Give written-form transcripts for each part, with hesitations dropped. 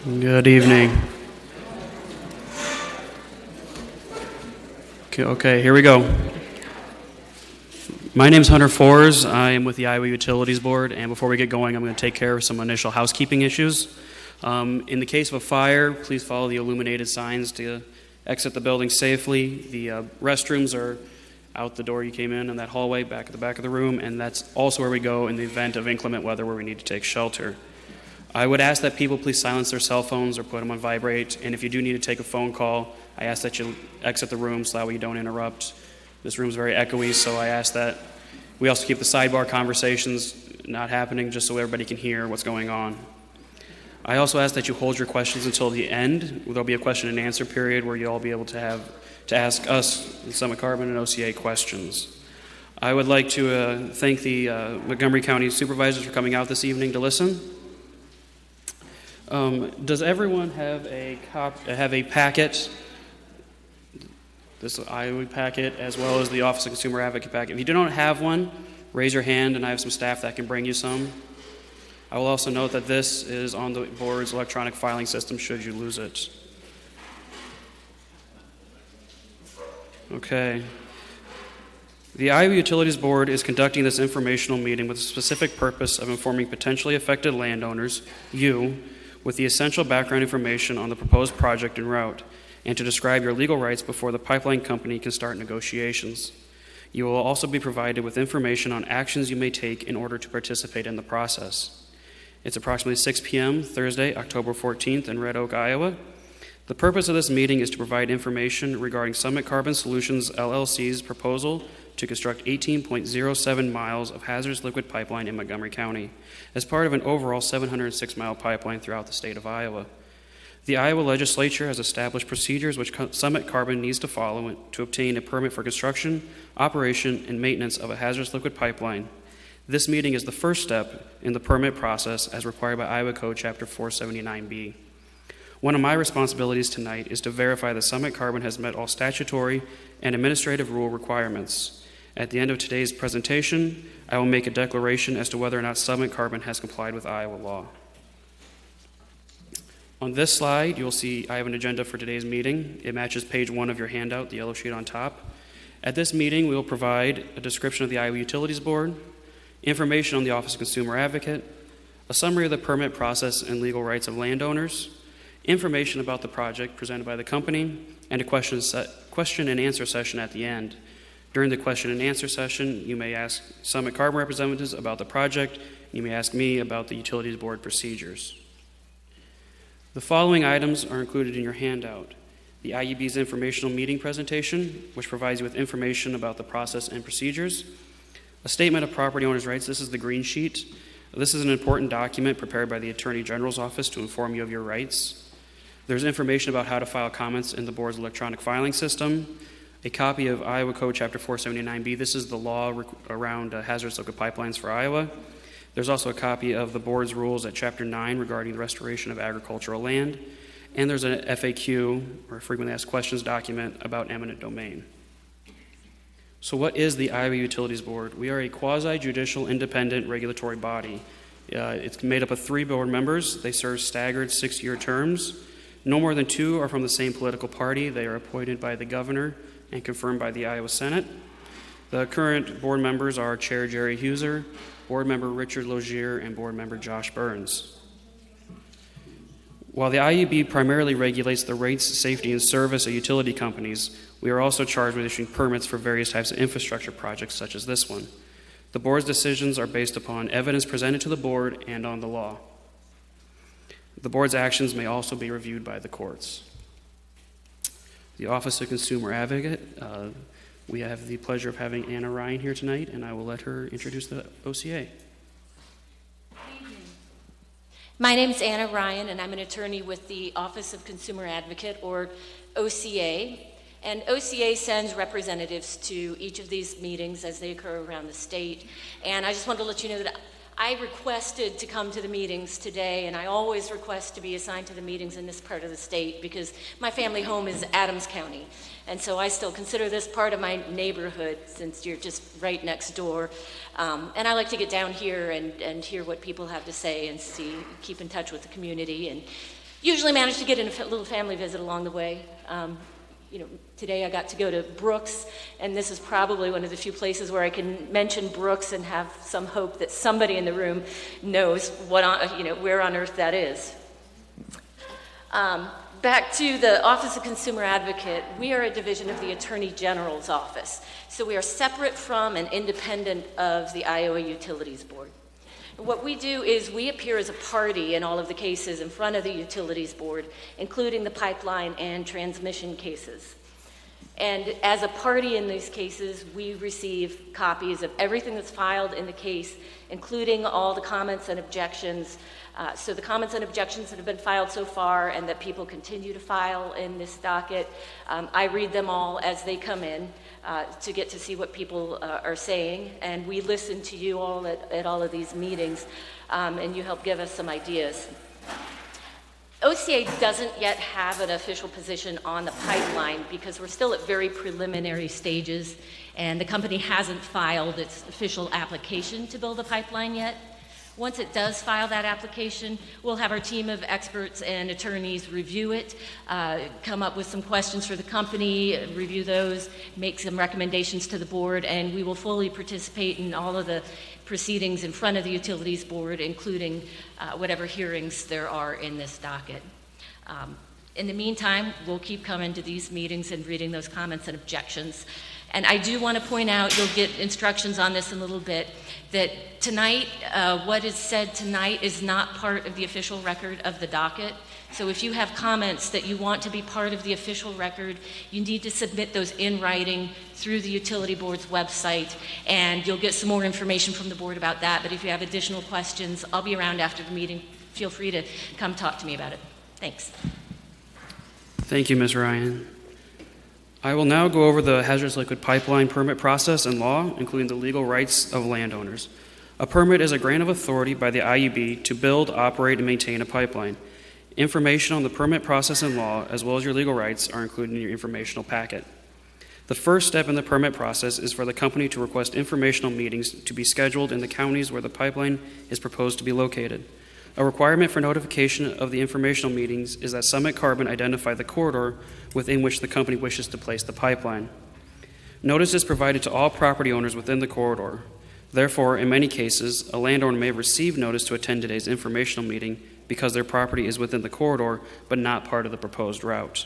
Good evening. Okay, here we go. My name is Hunter Fors. I am with the Iowa Utilities Board, and before we get going, I'm going to take care of some initial housekeeping issues. In the case of a fire, please follow the illuminated signs to exit the building safely. The restrooms are out the door you came in that hallway, back at the back of the room, and that's also where we go in the event of inclement weather where we need to take shelter. I would ask that people please silence their cell phones or put them on vibrate, and if you do need to take a phone call, I ask that you exit the room so that way you don't interrupt. This room is very echoey, so I ask that we also keep the sidebar conversations not happening just so everybody can hear what's going on. I also ask that you hold your questions until the end. There'll be a question and answer period where you'll all be able to ask us, Summit Carbon and OCA, questions. I would like to thank the Montgomery County supervisors for coming out this evening to listen. Does everyone have a packet? This Iowa packet, as well as the Office of Consumer Advocate packet. If you do not have one, raise your hand, and I have some staff that can bring you some. I will also note that this is on the board's electronic filing system should you lose it. Okay. The Iowa Utilities Board is conducting this informational meeting with the specific purpose of informing potentially affected landowners, you, with the essential background information on the proposed project and route, and to describe your legal rights before the pipeline company can start negotiations. You will also be provided with information on actions you may take in order to participate in the process. It's approximately 6 p.m. Thursday, October 14th in Red Oak, Iowa. The purpose of this meeting is to provide information regarding Summit Carbon Solutions LLC's proposal to construct 18.07 miles of hazardous liquid pipeline in Montgomery County as part of an overall 706-mile pipeline throughout the state of Iowa. The Iowa legislature has established procedures which Summit Carbon needs to follow to obtain a permit for construction, operation, and maintenance of a hazardous liquid pipeline. This meeting is the first step in the permit process as required by Iowa Code Chapter 479B. One of my responsibilities tonight is to verify that Summit Carbon has met all statutory and administrative rule requirements. At the end of today's presentation, I will make a declaration as to whether or not Summit Carbon has complied with Iowa law. On this slide, you'll see I have an agenda for today's meeting. It matches page 1 of your handout, the yellow sheet on top. At this meeting, we will provide a description of the Iowa Utilities Board, information on the Office of Consumer Advocate, a summary of the permit process and legal rights of landowners, information about the project presented by the company, and a question and answer session at the end. During the question and answer session, you may ask Summit Carbon representatives about the project. You may ask me about the Utilities Board procedures. The following items are included in your handout. The IUB's informational meeting presentation, which provides you with information about the process and procedures. A statement of property owner's rights. This is the green sheet. This is an important document prepared by the Attorney General's office to inform you of your rights. There's information about how to file comments in the board's electronic filing system. A copy of Iowa Code Chapter 479B. This is the law around hazardous liquid pipelines for Iowa. There's also a copy of the board's rules at Chapter 9 regarding the restoration of agricultural land. And there's an FAQ, or frequently asked questions document, about eminent domain. So what is the Iowa Utilities Board? We are a quasi-judicial independent regulatory body. It's made up of 3 board members. They serve staggered 6-year terms. No more than 2 are from the same political party. They are appointed by the governor and confirmed by the Iowa Senate. The current board members are Chair Jerry Huser, Board Member Richard Logier, and Board Member Josh Burns. While the IUB primarily regulates the rates, safety, and service of utility companies, we are also charged with issuing permits for various types of infrastructure projects such as this one. The board's decisions are based upon evidence presented to the board and on the law. The board's actions may also be reviewed by the courts. The Office of Consumer Advocate, we have the pleasure of having Anna Ryan here tonight, and I will let her introduce the OCA. My name is Anna Ryan, and I'm an attorney with the Office of Consumer Advocate, or OCA. And OCA sends representatives to each of these meetings as they occur around the state. And I just wanted to let you know that I requested to come to the meetings today, and I always request to be assigned to the meetings in this part of the state because my family home is Adams County. And so I still consider this part of my neighborhood since you're just right next door. And I like to get down here and hear what people have to say and keep in touch with the community. And Usually manage to get in a little family visit along the way. Today I got to go to Brooks, and this is probably one of the few places where I can mention Brooks and have some hope that somebody in the room knows where on earth that is. Back to the Office of Consumer Advocate, we are a division of the Attorney General's office. So we are separate from and independent of the Iowa Utilities Board. What we do is we appear as a party in all of the cases in front of the Utilities Board, including the pipeline and transmission cases. And as a party in these cases, we receive copies of everything that's filed in the case, including all the comments and objections. So the comments and objections that have been filed so far and that people continue to file in this docket, I read them all as they come in to get to see what people are saying. And we listen to you all at all of these meetings, and you help give us some ideas. OCA doesn't yet have an official position on the pipeline because we're still at very preliminary stages, and the company hasn't filed its official application to build a pipeline yet. Once it does file that application, we'll have our team of experts and attorneys review it, come up with some questions for the company, review those, make some recommendations to the board, and we will fully participate in all of the proceedings in front of the Utilities Board, including whatever hearings there are in this docket. In the meantime, we'll keep coming to these meetings and reading those comments and objections. And I do want to point out, you'll get instructions on this in a little bit, that tonight, what is said tonight is not part of the official record of the docket. So if you have comments that you want to be part of the official record, you need to submit those in writing through the Utility Board's website, and you'll get some more information from the board about that. But if you have additional questions, I'll be around after the meeting. Feel free to come talk to me about it. Thanks. Thank you, Ms. Ryan. I will now go over the hazardous liquid pipeline permit process and law, including the legal rights of landowners. A permit is a grant of authority by the IUB to build, operate, and maintain a pipeline. Information on the permit process and law, as well as your legal rights, are included in your informational packet. The first step in the permit process is for the company to request informational meetings to be scheduled in the counties where the pipeline is proposed to be located. A requirement for notification of the informational meetings is that Summit Carbon identify the corridor within which the company wishes to place the pipeline. Notice is provided to all property owners within the corridor. Therefore, in many cases, a landowner may receive notice to attend today's informational meeting because their property is within the corridor but not part of the proposed route.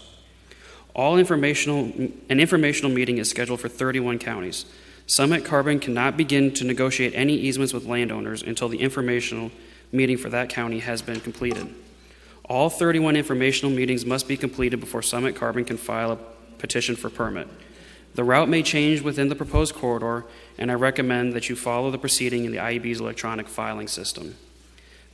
An informational meeting is scheduled for 31 counties. Summit Carbon cannot begin to negotiate any easements with landowners until the informational meeting for that county has been completed. All 31 informational meetings must be completed before Summit Carbon can file a petition for permit. The route may change within the proposed corridor, and I recommend that you follow the proceeding in the IUB's electronic filing system.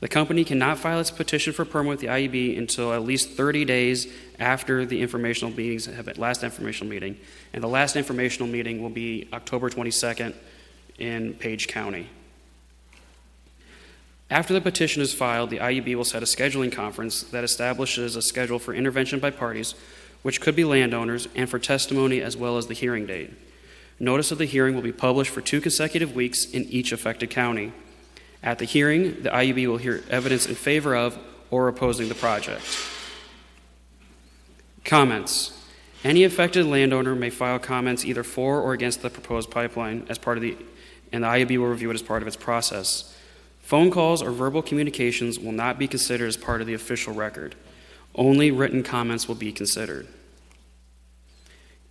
The company cannot file its petition for permit with the IUB until at least 30 days after the informational meetings have last informational meeting, and the last informational meeting will be October 22nd in Page County. After the petition is filed, the IUB will set a scheduling conference that establishes a schedule for intervention by parties, which could be landowners, and for testimony as well as the hearing date. Notice of the hearing will be published for 2 consecutive weeks in each affected county. At the hearing, the IUB will hear evidence in favor of or opposing the project. Comments. Any affected landowner may file comments either for or against the proposed pipeline and the IUB will review it as part of its process. Phone calls or verbal communications will not be considered as part of the official record. Only written comments will be considered.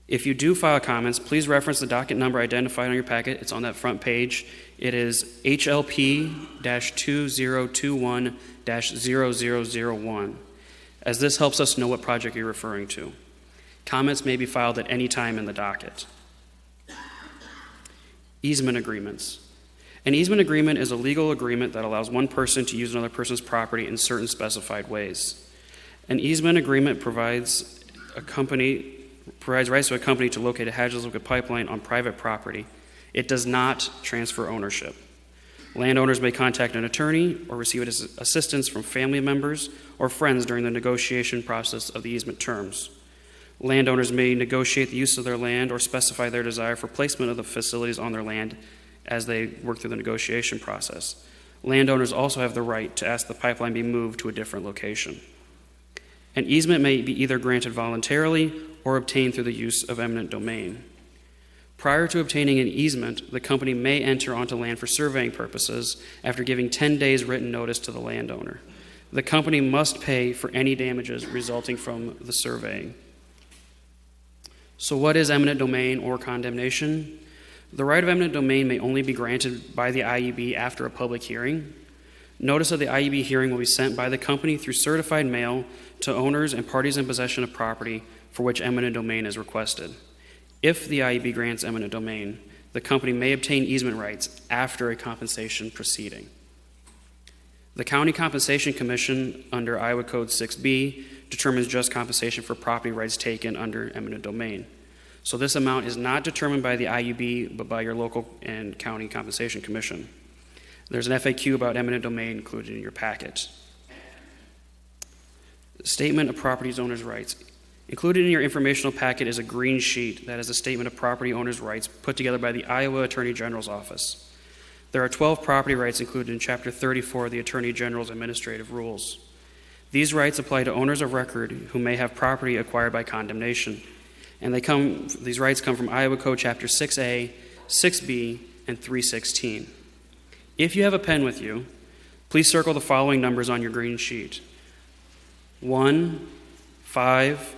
If you do file comments, please reference the docket number identified on your packet. It's on that front page. It is HLP-2021-0001, as this helps us know what project you're referring to. Comments may be filed at any time in the docket. Easement agreements. An easement agreement is a legal agreement that allows one person to use another person's property in certain specified ways. An easement agreement provides rights to a company to locate a hazardous liquid pipeline on private property. It does not transfer ownership. Landowners may contact an attorney or receive assistance from family members or friends during the negotiation process of the easement terms. Landowners may negotiate the use of their land or specify their desire for placement of the facilities on their land as they work through the negotiation process. Landowners also have the right to ask the pipeline be moved to a different location. An easement may be either granted voluntarily or obtained through the use of eminent domain. Prior to obtaining an easement, the company may enter onto land for surveying purposes after giving 10 days written notice to the landowner. The company must pay for any damages resulting from the surveying. So what is eminent domain or condemnation? The right of eminent domain may only be granted by the IUB after a public hearing. Notice of the IUB hearing will be sent by the company through certified mail to owners and parties in possession of property for which eminent domain is requested. If the IUB grants eminent domain, the company may obtain easement rights after a compensation proceeding. The County Compensation Commission, under Iowa Code 6B, determines just compensation for property rights taken under eminent domain. So this amount is not determined by the IUB, but by your local and county compensation commission. There's an FAQ about eminent domain included in your packet. Statement of property owner's rights. Included in your informational packet is a green sheet that is a statement of property owner's rights put together by the Iowa Attorney General's Office. There are 12 property rights included in Chapter 34 of the Attorney General's Administrative Rules. These rights apply to owners of record who may have property acquired by condemnation, and these rights come from Iowa Code Chapter 6A, 6B, and 316. If you have a pen with you, please circle the following numbers on your green sheet: 1, 5,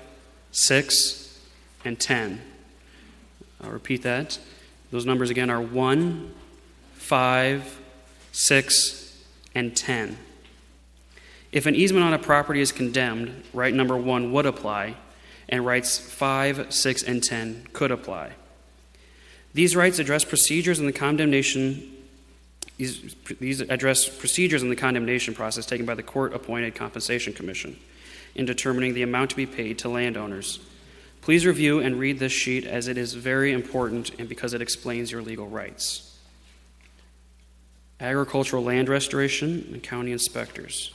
6, and 10. I'll repeat that. Those numbers again are 1, 5, 6, and 10. If an easement on a property is condemned, right number 1 would apply, and rights 5, 6, and 10 could apply. These rights address procedures in the condemnation. These address procedures in the condemnation process taken by the court-appointed Compensation Commission in determining the amount to be paid to landowners. Please review and read this sheet as it is very important and because it explains your legal rights. Agricultural land restoration and county inspectors.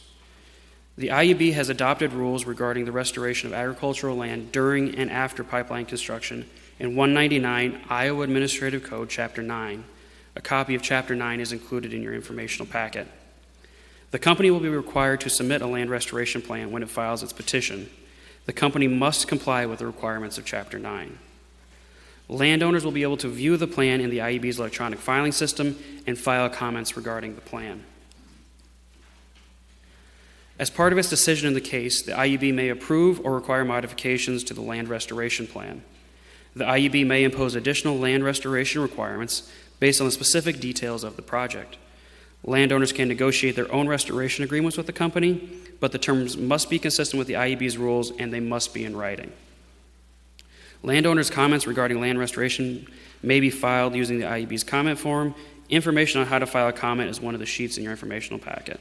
The IUB has adopted rules regarding the restoration of agricultural land during and after pipeline construction in 199 Iowa Administrative Code, Chapter 9. A copy of Chapter 9 is included in your informational packet. The company will be required to submit a land restoration plan when it files its petition. The company must comply with the requirements of Chapter 9. Landowners will be able to view the plan in the IUB's electronic filing system and file comments regarding the plan. As part of its decision in the case, the IUB may approve or require modifications to the land restoration plan. The IUB may impose additional land restoration requirements based on the specific details of the project. Landowners can negotiate their own restoration agreements with the company, but the terms must be consistent with the IUB's rules and they must be in writing. Landowners' comments regarding land restoration may be filed using the IUB's comment form. Information on how to file a comment is one of the sheets in your informational packet.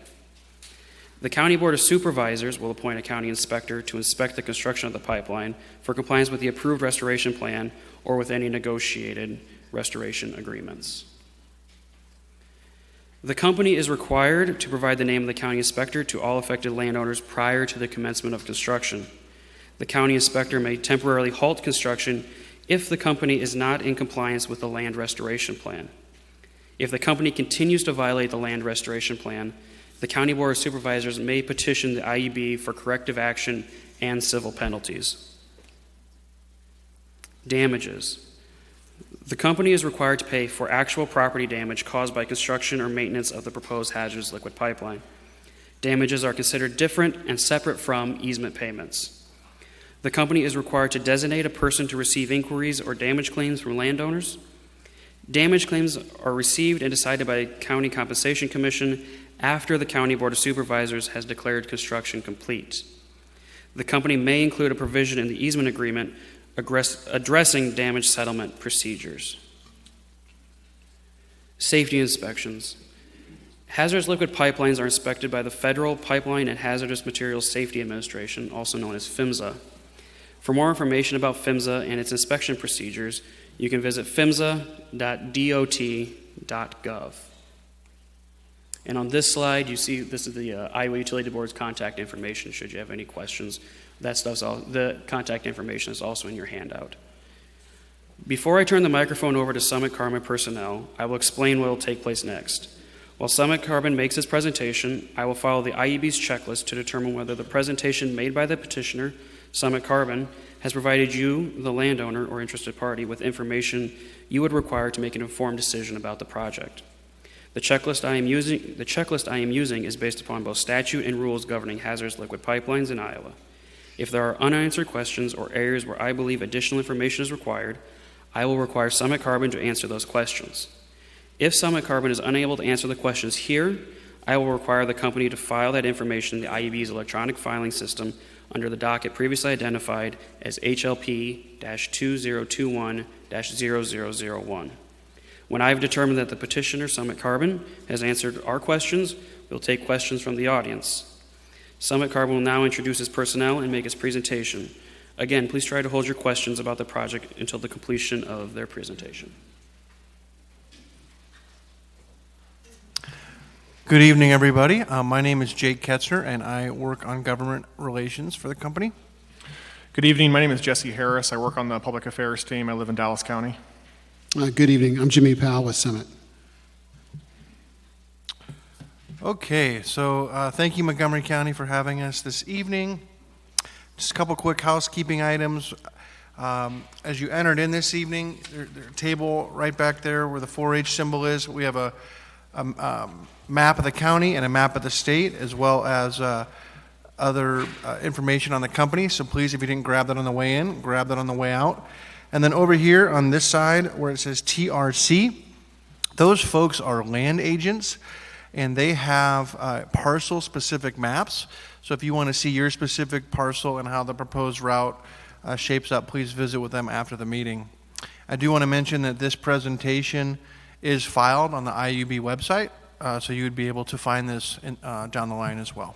The County Board of Supervisors will appoint a county inspector to inspect the construction of the pipeline for compliance with the approved restoration plan or with any negotiated restoration agreements. The company is required to provide the name of the county inspector to all affected landowners prior to the commencement of construction. The county inspector may temporarily halt construction if the company is not in compliance with the land restoration plan. If the company continues to violate the land restoration plan, the County Board of Supervisors may petition the IUB for corrective action and civil penalties. Damages. The company is required to pay for actual property damage caused by construction or maintenance of the proposed hazardous liquid pipeline. Damages are considered different and separate from easement payments. The company is required to designate a person to receive inquiries or damage claims from landowners. Damage claims are received and decided by the County Compensation Commission after the County Board of Supervisors has declared construction complete. The company may include a provision in the easement agreement addressing damage settlement procedures. Safety inspections. Hazardous liquid pipelines are inspected by the Federal Pipeline and Hazardous Materials Safety Administration, also known as PHMSA. For more information about PHMSA and its inspection procedures, you can visit phmsa.dot.gov. And on this slide, you see this is the Iowa Utility Board's contact information should you have any questions. The contact information is also in your handout. Before I turn the microphone over to Summit Carmen personnel, I will explain what will take place next. While Summit Carbon makes its presentation, I will follow the IUB's checklist to determine whether the presentation made by the petitioner, Summit Carbon, has provided you, the landowner or interested party, with information you would require to make an informed decision about the project. The checklist I am using is based upon both statute and rules governing hazardous liquid pipelines in Iowa. If there are unanswered questions or areas where I believe additional information is required, I will require Summit Carbon to answer those questions. If Summit Carbon is unable to answer the questions here, I will require the company to file that information in the IUB's electronic filing system under the docket previously identified as HLP-2021-0001. When I have determined that the petitioner, Summit Carbon, has answered our questions, we'll take questions from the audience. Summit Carbon will now introduce its personnel and make its presentation. Again, please try to hold your questions about the project until the completion of their presentation. Good evening, everybody. My name is Jake Ketzner, and I work on government relations for the company. Good evening. My name is Jesse Harris. I work on the public affairs team. I live in Dallas County. Good evening. I'm Jimmy Powell with Summit. Okay, so thank you, Montgomery County, for having us this evening. Just a couple quick housekeeping items. As you entered in this evening, there's a table right back there where the 4-H symbol is. We have a map of the county and a map of the state, as well as other information on the company. So please, if you didn't grab that on the way in, grab that on the way out. And then over here on this side where it says TRC, those folks are land agents, and they have parcel-specific maps. So if you want to see your specific parcel and how the proposed route shapes up, please visit with them after the meeting. I do want to mention that this presentation is filed on the IUB website, so you would be able to find this down the line as well.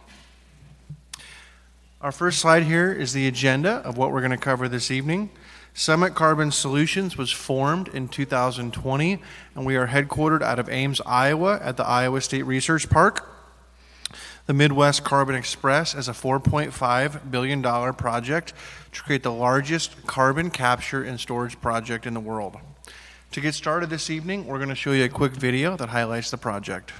Our first slide here is the agenda of what we're going to cover this evening. Summit Carbon Solutions was formed in 2020, and we are headquartered out of Ames, Iowa at the Iowa State Research Park. The Midwest Carbon Express is a $4.5 billion project to create the largest carbon capture and storage project in the world. To get started this evening, we're going to show you a quick video that highlights the project.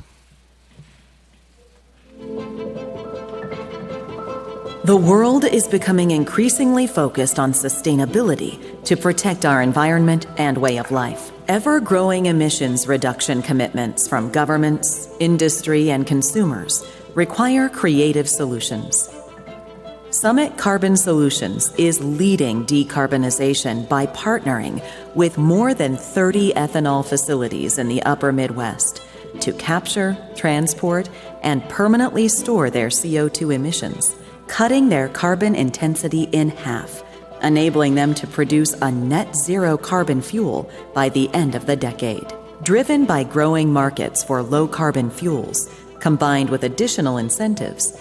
The world is becoming increasingly focused on sustainability to protect our environment and way of life. Ever-growing emissions reduction commitments from governments, industry, and consumers require creative solutions. Summit Carbon Solutions is leading decarbonization by partnering with more than 30 ethanol facilities in the upper Midwest to capture, transport, and permanently store their CO2 emissions, cutting their carbon intensity in half, enabling them to produce a net zero carbon fuel by the end of the decade. Driven by growing markets for low carbon fuels, combined with additional incentives,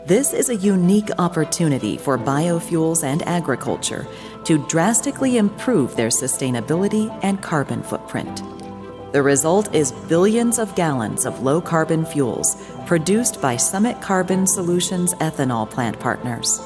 this is a unique opportunity for biofuels and agriculture to drastically improve their sustainability and carbon footprint. The result is billions of gallons of low-carbon fuels produced by Summit Carbon Solutions ethanol plant partners,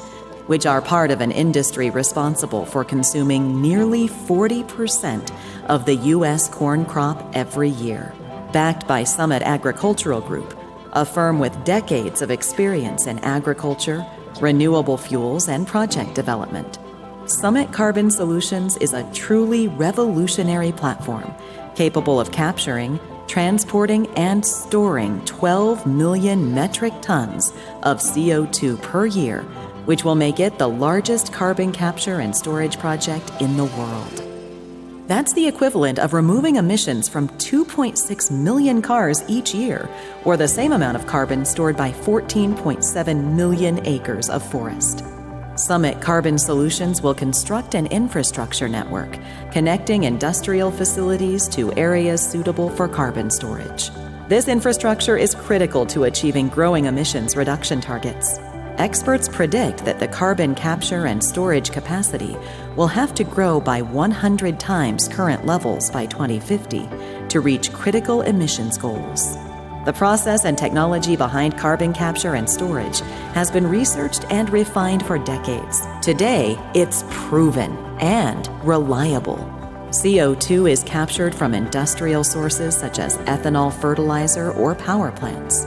which are part of an industry responsible for consuming nearly 40% of the U.S. corn crop every year. Backed by Summit Agricultural Group, a firm with decades of experience in agriculture, renewable fuels, and project development, Summit Carbon Solutions is a truly revolutionary platform capable of capturing, transporting, and storing 12 million metric tons of CO2 per year, which will make it the largest carbon capture and storage project in the world. That's the equivalent of removing emissions from 2.6 million cars each year, or the same amount of carbon stored by 14.7 million acres of forest. Summit Carbon Solutions will construct an infrastructure network connecting industrial facilities to areas suitable for carbon storage. This infrastructure is critical to achieving growing emissions reduction targets. Experts predict that the carbon capture and storage capacity will have to grow by 100 times current levels by 2050 to reach critical emissions goals. The process and technology behind carbon capture and storage has been researched and refined for decades. Today, it's proven and reliable. CO2 is captured from industrial sources such as ethanol fertilizer or power plants.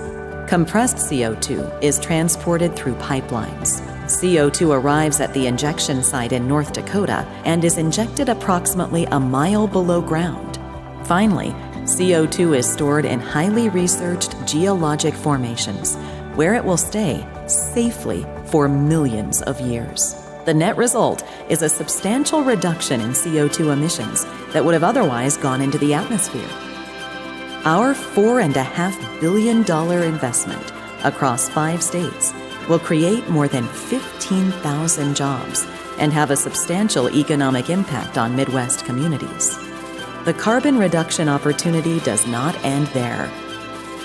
Compressed CO2 is transported through pipelines. CO2 arrives at the injection site in North Dakota and is injected approximately a mile below ground. Finally, CO2 is stored in highly researched geologic formations, where it will stay safely for millions of years. The net result is a substantial reduction in CO2 emissions that would have otherwise gone into the atmosphere. Our $4.5 billion investment across 5 states will create more than 15,000 jobs and have a substantial economic impact on Midwest communities. The carbon reduction opportunity does not end there.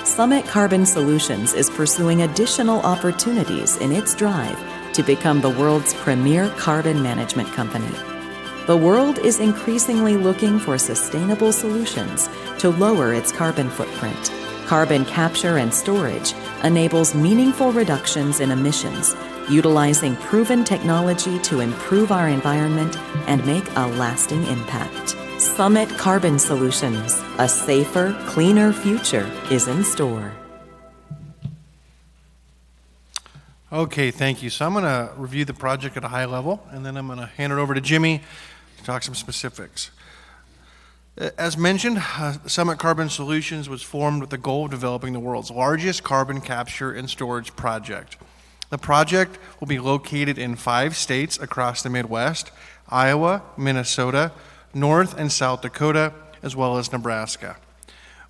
Summit Carbon Solutions is pursuing additional opportunities in its drive to become the world's premier carbon management company. The world is increasingly looking for sustainable solutions to lower its carbon footprint. Carbon capture and storage enables meaningful reductions in emissions, utilizing proven technology to improve our environment and make a lasting impact. Summit Carbon Solutions, a safer, cleaner future is in store. Okay, thank you. So I'm going to review the project at a high level, and then I'm going to hand it over to Jimmy to talk some specifics. As mentioned, Summit Carbon Solutions was formed with the goal of developing the world's largest carbon capture and storage project. The project will be located in 5 states across the Midwest: Iowa, Minnesota, North and South Dakota, as well as Nebraska.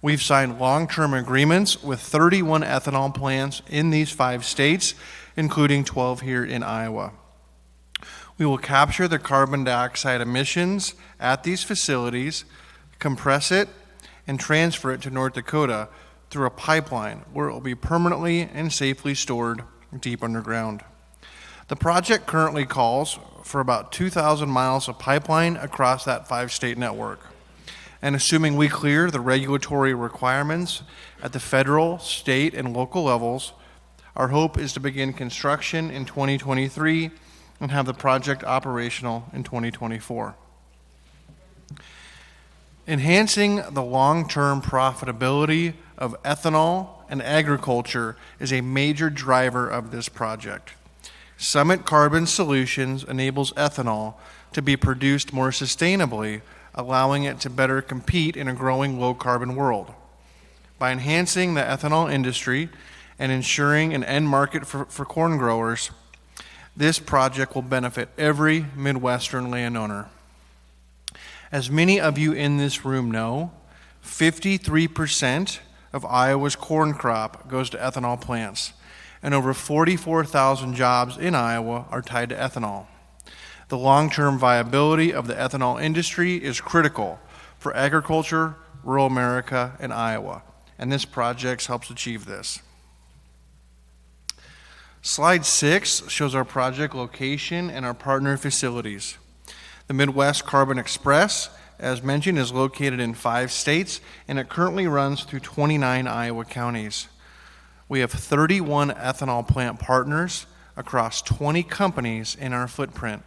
We've signed long-term agreements with 31 ethanol plants in these 5 states, including 12 here in Iowa. We will capture the carbon dioxide emissions at these facilities, compress it, and transfer it to North Dakota through a pipeline where it will be permanently and safely stored deep underground. The project currently calls for about 2,000 miles of pipeline across that 5-state network. And assuming we clear the regulatory requirements at the federal, state, and local levels, our hope is to begin construction in 2023 and have the project operational in 2024. Enhancing the long-term profitability of ethanol and agriculture is a major driver of this project. Summit Carbon Solutions enables ethanol to be produced more sustainably, allowing it to better compete in a growing low-carbon world. By enhancing the ethanol industry and ensuring an end market for corn growers, this project will benefit every Midwestern landowner. As many of you in this room know, 53% of Iowa's corn crop goes to ethanol plants, and over 44,000 jobs in Iowa are tied to ethanol. The long-term viability of the ethanol industry is critical for agriculture, rural America, and Iowa, and this project helps achieve this. Slide 6 shows our project location and our partner facilities. The Midwest Carbon Express, as mentioned, is located in 5 states, and it currently runs through 29 Iowa counties. We have 31 ethanol plant partners across 20 companies in our footprint,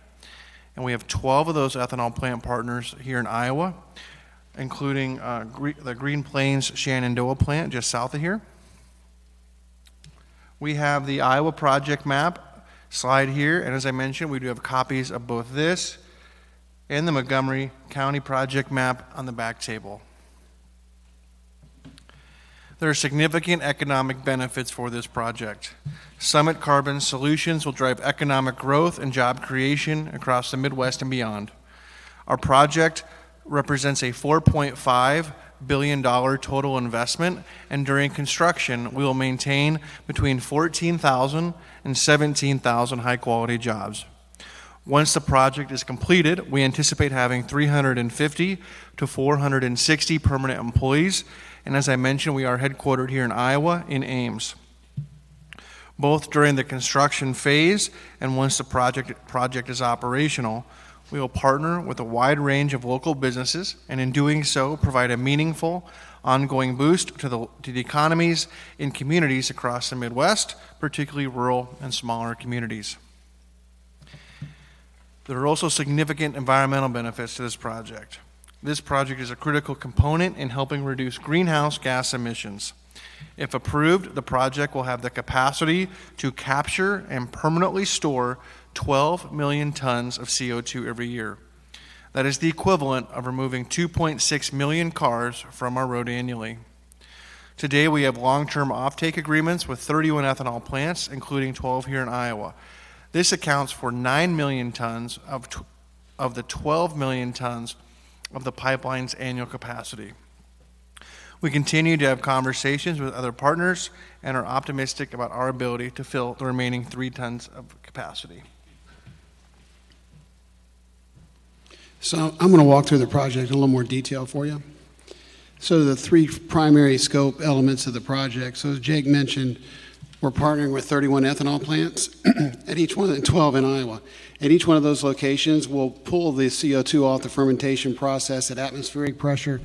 and we have 12 of those ethanol plant partners here in Iowa, including the Green Plains Shenandoah plant just south of here. We have the Iowa project map slide here, and as I mentioned, we do have copies of both this and the Montgomery County project map on the back table. There are significant economic benefits for this project. Summit Carbon Solutions will drive economic growth and job creation across the Midwest and beyond. Our project represents a $4.5 billion total investment, and during construction, we will maintain between 14,000 and 17,000 high-quality jobs. Once the project is completed, we anticipate having 350 to 460 permanent employees, and as I mentioned, we are headquartered here in Iowa in Ames. Both during the construction phase and once the project is operational, we will partner with a wide range of local businesses, and in doing so, provide a meaningful, ongoing boost to the economies in communities across the Midwest, particularly rural and smaller communities. There are also significant environmental benefits to this project. This project is a critical component in helping reduce greenhouse gas emissions. If approved, the project will have the capacity to capture and permanently store 12 million tons of CO2 every year. That is the equivalent of removing 2.6 million cars from our road annually. Today, we have long-term offtake agreements with 31 ethanol plants, including 12 here in Iowa. This accounts for 9 million tons of the 12 million tons of the pipeline's annual capacity. We continue to have conversations with other partners and are optimistic about our ability to fill the remaining 3 tons of capacity. So I'm going to walk through the project in a little more detail for you. So the 3 primary scope elements of the project. So as Jake mentioned, we're partnering with 31 ethanol plants at each one, 12 in Iowa. At each one of those locations, we'll pull the CO2 off the fermentation process at atmospheric pressure.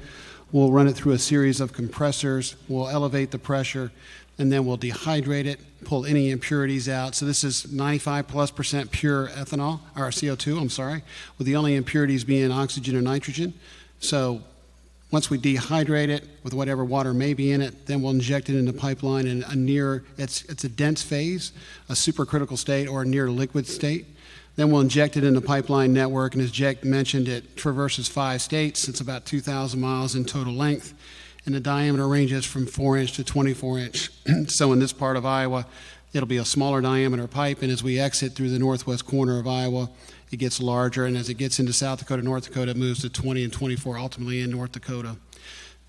We'll run it through a series of compressors. We'll elevate the pressure, and then we'll dehydrate it, pull any impurities out. So this is 95+% pure ethanol, or CO2, with the only impurities being oxygen and nitrogen. So once we dehydrate it with whatever water may be in it, then we'll inject it in the pipeline in it's a dense phase, a supercritical state, or a near liquid state. Then we'll inject it in the pipeline network, and as Jake mentioned, it traverses 5 states. It's about 2,000 miles in total length, and the diameter ranges from 4-inch to 24-inch. So in this part of Iowa, it'll be a smaller diameter pipe, and as we exit through the northwest corner of Iowa, it gets larger, and as it gets into South Dakota, North Dakota, it moves to 20 and 24, ultimately in North Dakota.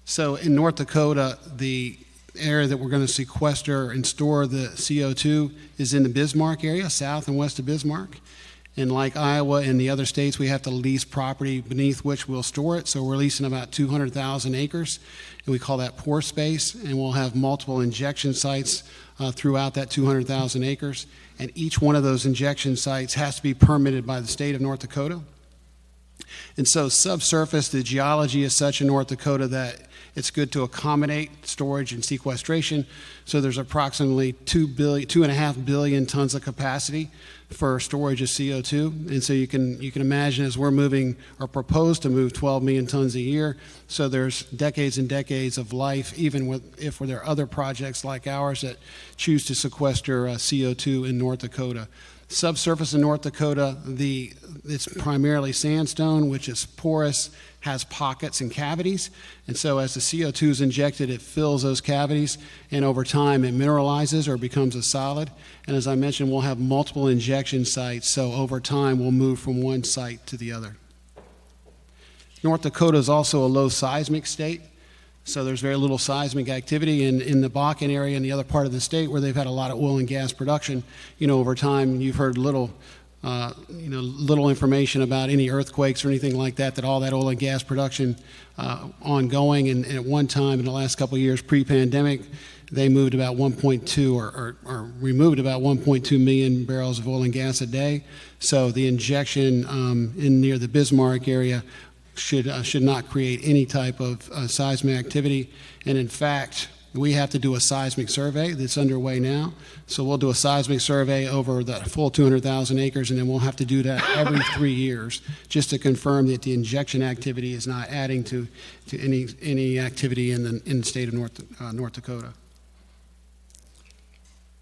So in North Dakota, the area that we're going to sequester and store the CO2 is in the Bismarck area, south and west of Bismarck. And like Iowa and the other states, we have to lease property beneath which we'll store it. So we're leasing about 200,000 acres, and we call that pore space. And we'll have multiple injection sites throughout that 200,000 acres. And each one of those injection sites has to be permitted by the state of North Dakota. And so subsurface, the geology is such in North Dakota that it's good to accommodate storage and sequestration. So there's approximately 2.5 billion tons of capacity for storage of CO2. And so you can imagine, as we're moving or propose to move 12 million tons a year, so there's decades and decades of life, even if there are other projects like ours that choose to sequester CO2 in North Dakota. Subsurface in North Dakota, it's primarily sandstone, which is porous, has pockets and cavities. And so as the CO2 is injected, it fills those cavities, and over time it mineralizes or becomes a solid. And as I mentioned, we'll have multiple injection sites, so over time we'll move from one site to the other. North Dakota is also a low seismic state, so there's very little seismic activity in the Bakken area and the other part of the state where they've had a lot of oil and gas production. Over time, you've heard little information about any earthquakes or anything like that all that oil and gas production ongoing. And at one time in the last couple of years, pre-pandemic, they moved about 1.2 or removed about 1.2 million barrels of oil and gas a day. So the injection in near the Bismarck area should not create any type of seismic activity. And in fact, we have to do a seismic survey that's underway now. So we'll do a seismic survey over the full 200,000 acres, and then we'll have to do that every 3 years just to confirm that the injection activity is not adding to any activity in the state of North Dakota.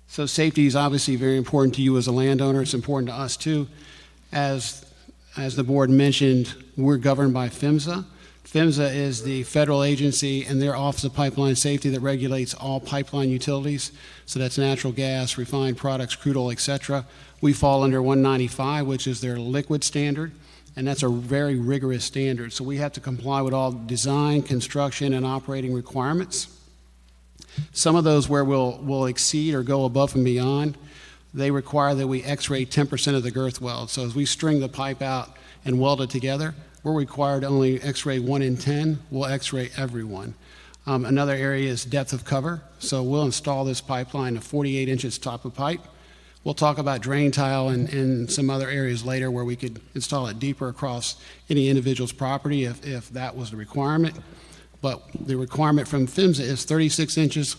So safety is obviously very important to you as a landowner. It's important to us too. As the board mentioned, we're governed by PHMSA. PHMSA is the federal agency and their Office of Pipeline Safety that regulates all pipeline utilities. So that's natural gas, refined products, crude oil, etc. We fall under 195, which is their liquid standard, and that's a very rigorous standard. So we have to comply with all design, construction, and operating requirements. Some of those where we'll exceed or go above and beyond, they require that we x-ray 10% of the girth weld. So as we string the pipe out and weld it together, we're required to only x-ray 1 in 10. We'll x-ray every one. Another area is depth of cover. So we'll install this pipeline to 48 inches top of pipe. We'll talk about drain tile and some other areas later where we could install it deeper across any individual's property if that was the requirement. But the requirement from PHMSA is 36 inches.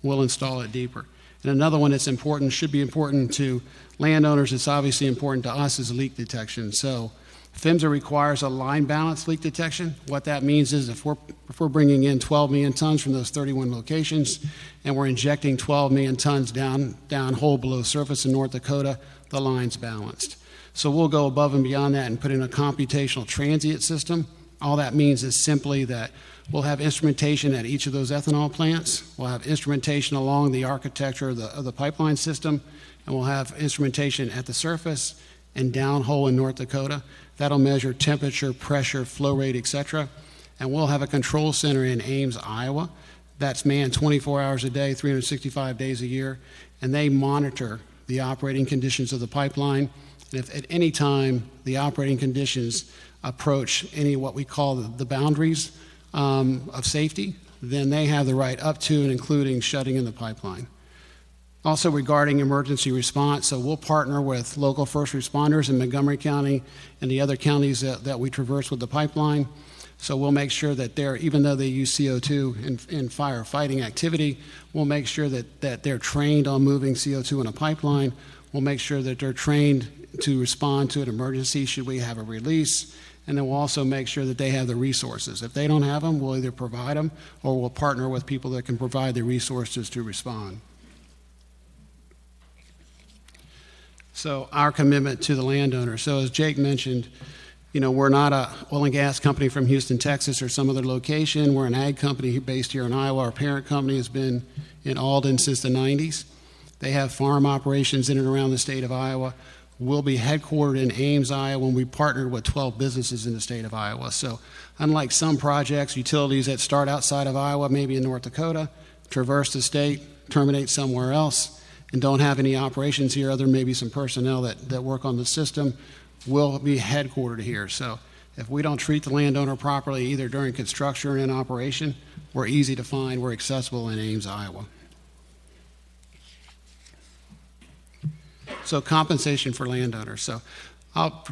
We'll install it deeper. And another one that's important, should be important to landowners, it's obviously important to us, is leak detection. So PHMSA requires a line balance leak detection. What that means is if we're bringing in 12 million tons from those 31 locations and we're injecting 12 million tons down hole below surface in North Dakota, the line's balanced. So we'll go above and beyond that and put in a computational transient system. All that means is simply that we'll have instrumentation at each of those ethanol plants. We'll have instrumentation along the architecture of the pipeline system, and we'll have instrumentation at the surface and downhole in North Dakota. That'll measure temperature, pressure, flow rate, etc. And we'll have a control center in Ames, Iowa. That's manned 24 hours a day, 365 days a year, and they monitor the operating conditions of the pipeline. And if at any time the operating conditions approach any what we call the boundaries of safety, then they have the right up to and including shutting in the pipeline. Also regarding emergency response, so we'll partner with local first responders in Montgomery County and the other counties that we traverse with the pipeline. So we'll make sure that even though they use CO2 in firefighting activity, we'll make sure that they're trained on moving CO2 in a pipeline. We'll make sure that they're trained to respond to an emergency should we have a release. And then we'll also make sure that they have the resources. If they don't have them, we'll either provide them or we'll partner with people that can provide the resources to respond. So our commitment to the landowner. So as Jake mentioned, we're not an oil and gas company from Houston, Texas or some other location. We're an ag company based here in Iowa. Our parent company has been in Alden since the 90s. They have farm operations in and around the state of Iowa. We'll be headquartered in Ames, Iowa, when we partnered with 12 businesses in the state of Iowa. So unlike some projects, utilities that start outside of Iowa, maybe in North Dakota, traverse the state, terminate somewhere else, and don't have any operations here, other maybe some personnel that work on the system, will be headquartered here. So if we don't treat the landowner properly, either during construction or in operation, we're easy to find. We're accessible in Ames, Iowa. So compensation for landowners. So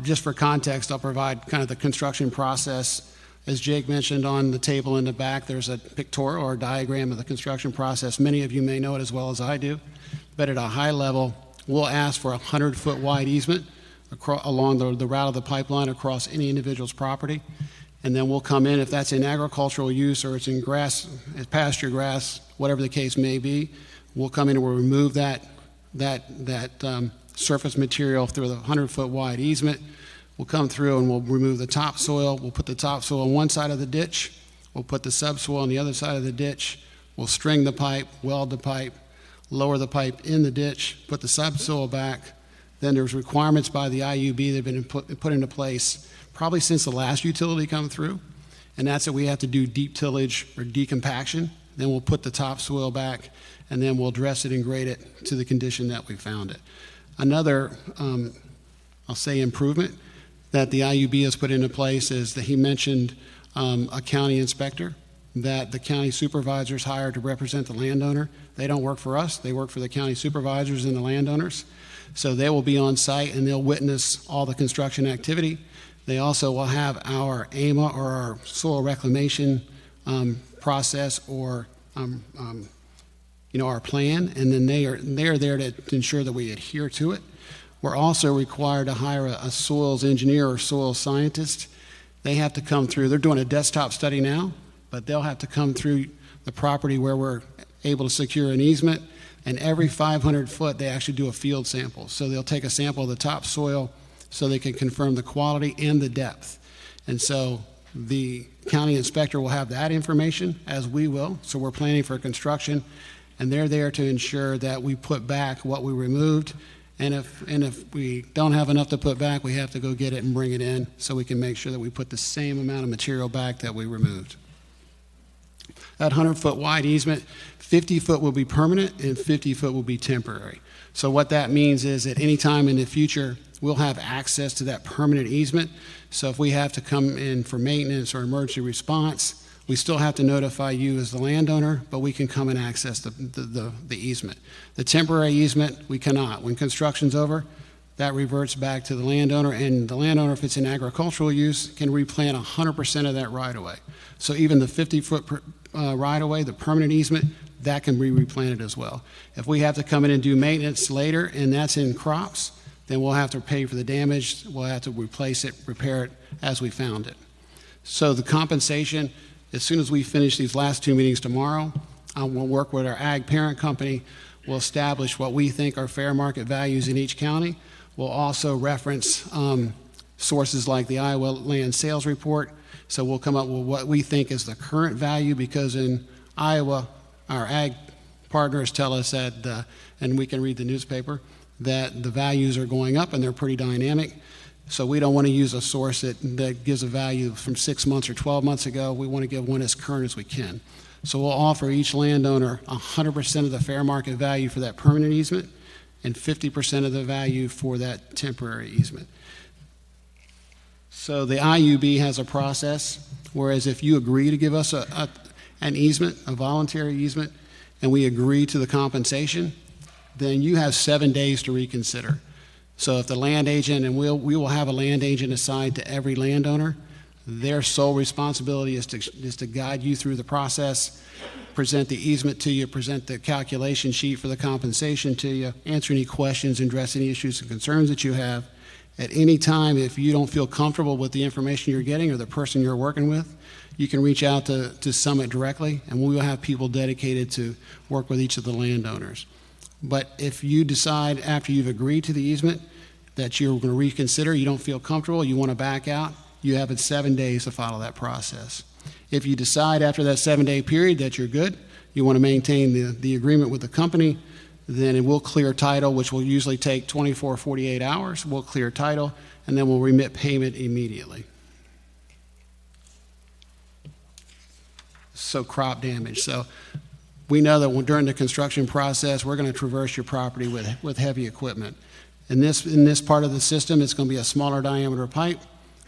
just for context, I'll provide kind of the construction process. As Jake mentioned, on the table in the back, there's a pictorial or diagram of the construction process. Many of you may know it as well as I do. But at a high level, we'll ask for a 100-foot wide easement along the route of the pipeline across any individual's property. And then we'll come in, if that's in agricultural use or it's in grass, pasture grass, whatever the case may be, we'll come in and we'll remove that surface material through the 100-foot wide easement. We'll come through and we'll remove the topsoil. We'll put the topsoil on one side of the ditch. We'll put the subsoil on the other side of the ditch. We'll string the pipe, weld the pipe, lower the pipe in the ditch, put the subsoil back. Then there's requirements by the IUB that have been put into place probably since the last utility come through, and that's that we have to do deep tillage or decompaction. Then we'll put the topsoil back, and then we'll dress it and grade it to the condition that we found it. Another, I'll say, improvement that the IUB has put into place is that he mentioned a county inspector that the county supervisors hire to represent the landowner. They don't work for us. They work for the county supervisors and the landowners. So they will be on site and they'll witness all the construction activity. They also will have our AMA or our soil reclamation process or our plan, and then they are there to ensure that we adhere to it. We're also required to hire a soils engineer or soil scientist. They have to come through. They're doing a desktop study now, but they'll have to come through the property where we're able to secure an easement, and every 500 foot they actually do a field sample. So they'll take a sample of the topsoil so they can confirm the quality and the depth. And so the county inspector will have that information, as we will. So we're planning for construction, and they're there to ensure that we put back what we removed. And if we don't have enough to put back, we have to go get it and bring it in so we can make sure that we put the same amount of material back that we removed. That 100-foot wide easement, 50 foot will be permanent and 50 foot will be temporary. So what that means is at any time in the future, we'll have access to that permanent easement. So if we have to come in for maintenance or emergency response, we still have to notify you as the landowner, but we can come and access the easement. The temporary easement, we cannot. When construction's over, that reverts back to the landowner, and the landowner, if it's in agricultural use, can replant 100% of that right-of-way. So even the 50-foot right-of-way, the permanent easement, that can be replanted as well. If we have to come in and do maintenance later, and that's in crops, then we'll have to pay for the damage. We'll have to replace it, repair it as we found it. So the compensation, as soon as we finish these last 2 meetings tomorrow, we'll work with our ag parent company. We'll establish what we think are fair market values in each county. We'll also reference sources like the Iowa Land Sales Report. So we'll come up with what we think is the current value, because in Iowa, our ag partners tell us that, and we can read the newspaper, that the values are going up and they're pretty dynamic. So we don't want to use a source that gives a value from 6 months or 12 months ago. We want to give one as current as we can. So we'll offer each landowner 100% of the fair market value for that permanent easement and 50% of the value for that temporary easement. So the IUB has a process, whereas if you agree to give us an easement, a voluntary easement, and we agree to the compensation, then you have 7 days to reconsider. So if the land agent, and we will have a land agent assigned to every landowner, their sole responsibility is to guide you through the process, present the easement to you, present the calculation sheet for the compensation to you, answer any questions, address any issues and concerns that you have. At any time, if you don't feel comfortable with the information you're getting or the person you're working with, you can reach out to Summit directly, and we will have people dedicated to work with each of the landowners. But if you decide after you've agreed to the easement that you're going to reconsider, you don't feel comfortable, you want to back out, you have 7 days to follow that process. If you decide after that 7-day period that you're good, you want to maintain the agreement with the company, then it will clear title, which will usually take 24, 48 hours. We'll clear title, and then we'll remit payment immediately. So crop damage. So we know that during the construction process, we're going to traverse your property with heavy equipment. In this part of the system, it's going to be a smaller diameter pipe,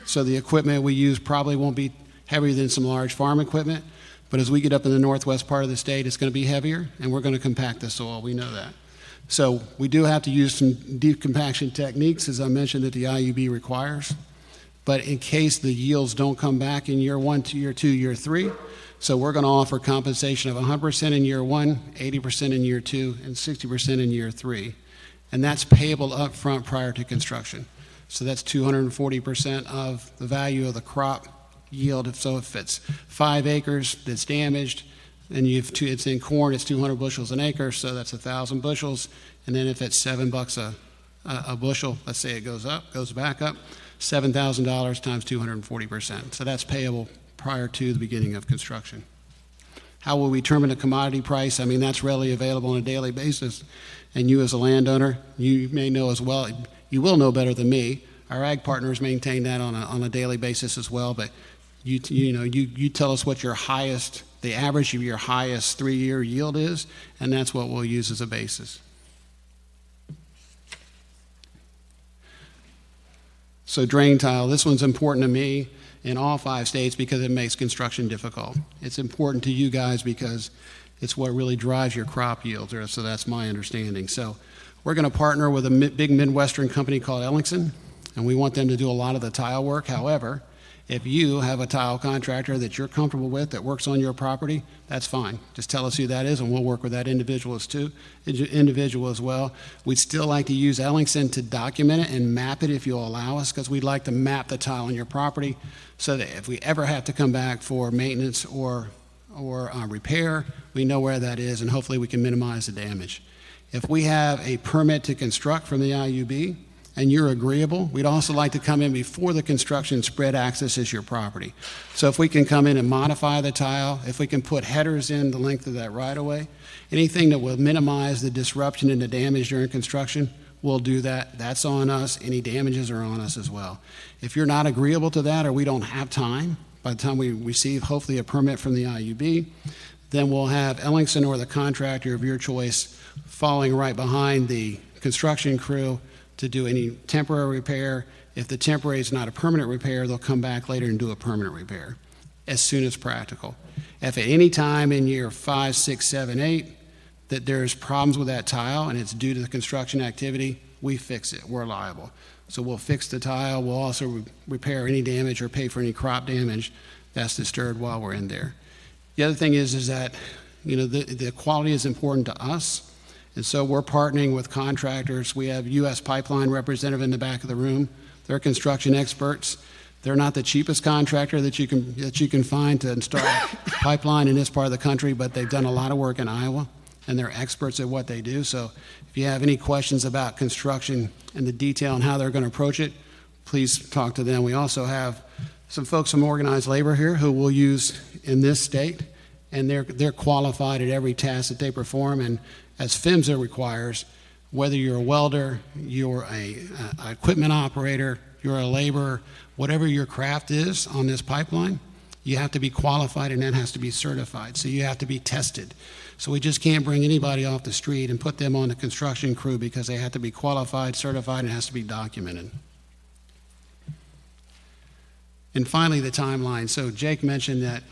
so the equipment we use probably won't be heavier than some large farm equipment. But as we get up in the northwest part of the state, it's going to be heavier, and we're going to compact the soil. We know that. So we do have to use some deep compaction techniques, as I mentioned, that the IUB requires. But in case the yields don't come back in year 1 to year 2, year 3, so we're going to offer compensation of 100% in year 1, 80% in year 2, and 60% in year 3. And that's payable up front prior to construction. So that's 240% of the value of the crop yield. So if it's 5 acres that's damaged, and it's in corn, it's 200 bushels an acre, so that's 1,000 bushels. And then if it's $7 a bushel, let's say it goes back up, $7,000 times 240%. So that's payable prior to the beginning of construction. How will we determine the commodity price? I mean, that's readily available on a daily basis. And you as a landowner, you may know as well, you will know better than me. Our ag partners maintain that on a daily basis as well, but you tell us what the average of your highest 3-year yield is, and that's what we'll use as a basis. So drain tile, this one's important to me in all 5 states because it makes construction difficult. It's important to you guys because it's what really drives your crop yields, so that's my understanding. So we're going to partner with a big Midwestern company called Ellingson, and we want them to do a lot of the tile work. However, if you have a tile contractor that you're comfortable with that works on your property, that's fine. Just tell us who that is, and we'll work with that individual as well. We'd still like to use Ellingson to document it and map it if you'll allow us, because we'd like to map the tile on your property so that if we ever have to come back for maintenance or repair, we know where that is, and hopefully we can minimize the damage. If we have a permit to construct from the IUB, and you're agreeable, we'd also like to come in before the construction spread accesses your property. So if we can come in and modify the tile, if we can put headers in the length of that right-of-way, anything that will minimize the disruption and the damage during construction, we'll do that. That's on us. Any damages are on us as well. If you're not agreeable to that, or we don't have time, by the time we receive hopefully a permit from the IUB, then we'll have Ellingson or the contractor of your choice falling right behind the construction crew to do any temporary repair. If the temporary is not a permanent repair, they'll come back later and do a permanent repair as soon as practical. If at any time in year 5, 6, 7, 8 that there's problems with that tile and it's due to the construction activity, we fix it. We're liable. So we'll fix the tile. We'll also repair any damage or pay for any crop damage that's disturbed while we're in there. The other thing is that the quality is important to us. And so we're partnering with contractors. We have U.S. Pipeline representative in the back of the room. They're construction experts. They're not the cheapest contractor that you can find to install pipeline in this part of the country, but they've done a lot of work in Iowa, and they're experts at what they do. So if you have any questions about construction and the detail and how they're going to approach it, please talk to them. We also have some folks from organized labor here who we'll use in this state, and they're qualified at every task that they perform. And as PHMSA requires, whether you're a welder, you're a equipment operator, you're a laborer, whatever your craft is on this pipeline, you have to be qualified, and that has to be certified. So you have to be tested. So we just can't bring anybody off the street and put them on the construction crew because they have to be qualified, certified, and it has to be documented. And finally, the timeline. So Jake mentioned that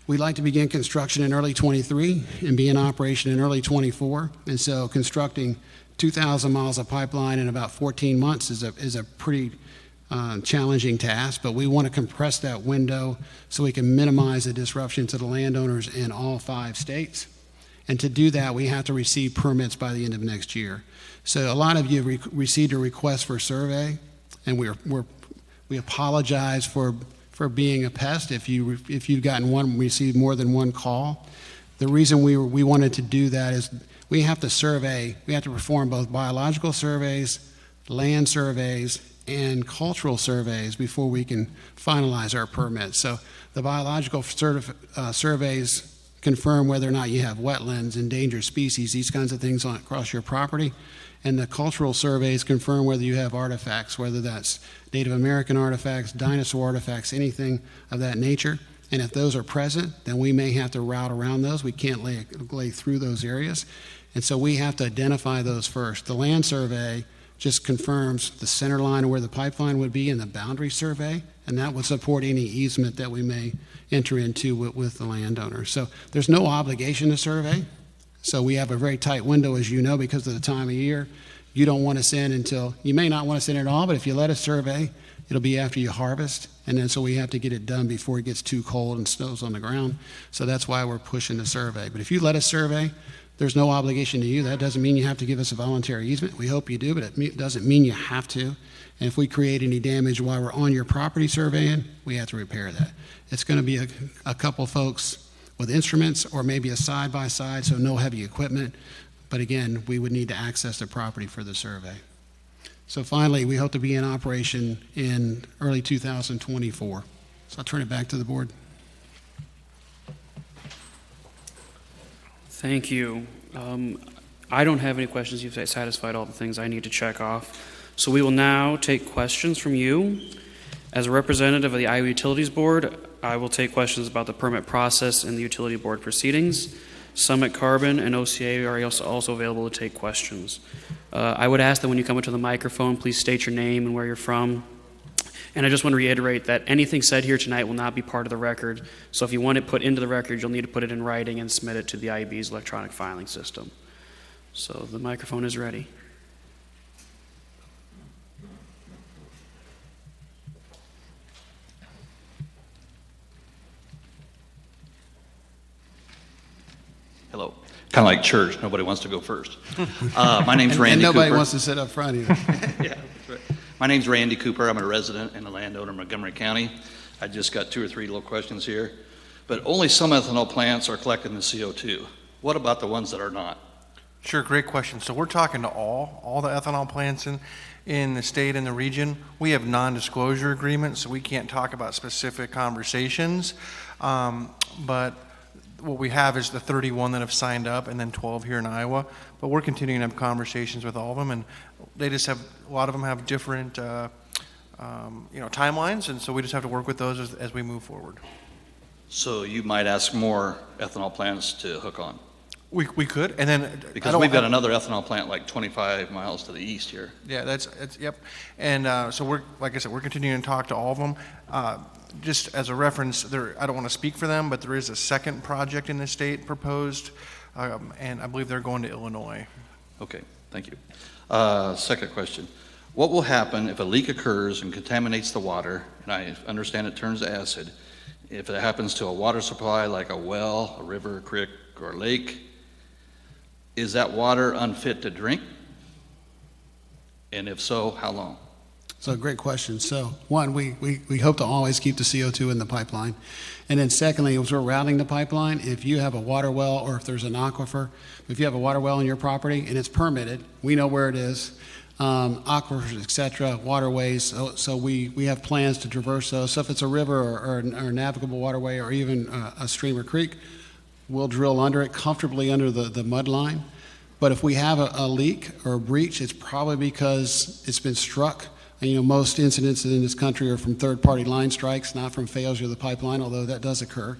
we'd like to begin construction in early 23 and be in operation in early 24. And so constructing 2,000 miles of pipeline in about 14 months is a pretty challenging task, but we want to compress that window so we can minimize the disruption to the landowners in all 5 states. And to do that, we have to receive permits by the end of next year. So a lot of you have received a request for survey, and we apologize for being a pest if you've received more than one call. The reason we wanted to do that is we have to perform both biological surveys, land surveys, and cultural surveys before we can finalize our permits. So the biological surveys confirm whether or not you have wetlands, endangered species, these kinds of things across your property. And the cultural surveys confirm whether you have artifacts, whether that's Native American artifacts, dinosaur artifacts, anything of that nature. And if those are present, then we may have to route around those. We can't lay through those areas. And so we have to identify those first. The land survey just confirms the center line of where the pipeline would be in the boundary survey, and that would support any easement that we may enter into with the landowner. So there's no obligation to survey. So we have a very tight window, as you know, because of the time of year. You don't want us in until, you may not want us in at all, but if you let us survey, it'll be after you harvest. And then so we have to get it done before it gets too cold and snows on the ground. So that's why we're pushing the survey. But if you let us survey, there's no obligation to you. That doesn't mean you have to give us a voluntary easement. We hope you do, but it doesn't mean you have to. And if we create any damage while we're on your property surveying, we have to repair that. It's going to be a couple folks with instruments or maybe a side-by-side, so no heavy equipment. But again, we would need to access the property for the survey. So finally, we hope to be in operation in early 2024. So I'll turn it back to the board. Thank you. I don't have any questions. You've satisfied all the things I need to check off. So we will now take questions from you. As a representative of the Iowa Utilities Board, I will take questions about the permit process and the Utility Board proceedings. Summit Carbon and OCA are also available to take questions. I would ask that when you come up to the microphone, please state your name and where you're from. And I just want to reiterate that anything said here tonight will not be part of the record. So if you want it put into the record, you'll need to put it in writing and submit it to the IUB's electronic filing system. So the microphone is ready. Hello. Kind of like church. Nobody wants to go first. My name's Randy Cooper. And nobody wants to sit up front either. Yeah, that's right. My name's Randy Cooper. I'm a resident and a landowner in Montgomery County. I just got 2 or 3 little questions here. But only some ethanol plants are collecting the CO2. What about the ones that are not? Sure, great question. So we're talking to all the ethanol plants in the state and the region. We have non-disclosure agreements, so we can't talk about specific conversations. But what we have is the 31 that have signed up and then 12 here in Iowa. But we're continuing to have conversations with all of them, and they just have, a lot of them have different timelines, and so we just have to work with those as we move forward. So you might ask more ethanol plants to hook on? We could, and then because we've got another ethanol plant like 25 miles to the east here. Yeah, that's yep. And so we're, like I said, we're continuing to talk to all of them. Just as a reference, I don't want to speak for them, but there is a second project in the state proposed, and I believe they're going to Illinois. Okay, thank you. Second question. What will happen if a leak occurs and contaminates the water, and I understand it turns to acid, if it happens to a water supply like a well, a river, a creek, or a lake? is that water unfit to drink? And if so, how long? So great question. So one, we hope to always keep the CO2 in the pipeline. And then secondly, as we're routing the pipeline, if you have a water well or if there's an aquifer, if you have a water well on your property and it's permitted, we know where it is, aquifers, et cetera, waterways. So we have plans to traverse those. So if it's a river or a navigable waterway or even a stream or creek, we'll drill under it, comfortably under the mud line. But if we have a leak or a breach, it's probably because it's been struck. And, most incidents in this country are from third-party line strikes, not from failure of the pipeline, although that does occur.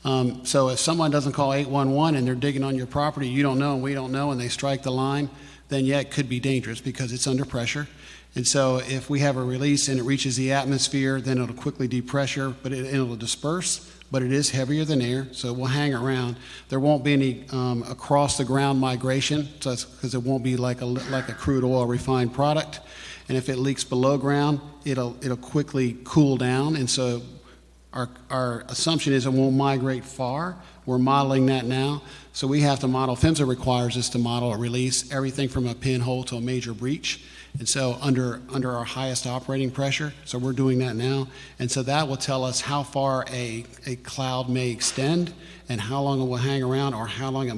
So if someone doesn't call 811 and they're digging on your property, you don't know and we don't know, and they strike the line, then yeah, it could be dangerous because it's under pressure. And so if we have a release and it reaches the atmosphere, then it'll quickly depressure, but it'll disperse. But it is heavier than air, so it will hang around. There won't be any across-the-ground migration, so because it won't be like a crude oil refined product. And if it leaks below ground, it'll quickly cool down. And so our assumption is it won't migrate far. We're modeling that now. So we have to model, PHMSA requires us to model a release, everything from a pinhole to a major breach. And so under our highest operating pressure, so we're doing that now. And so that will tell us how far a cloud may extend and how long it will hang around or how long it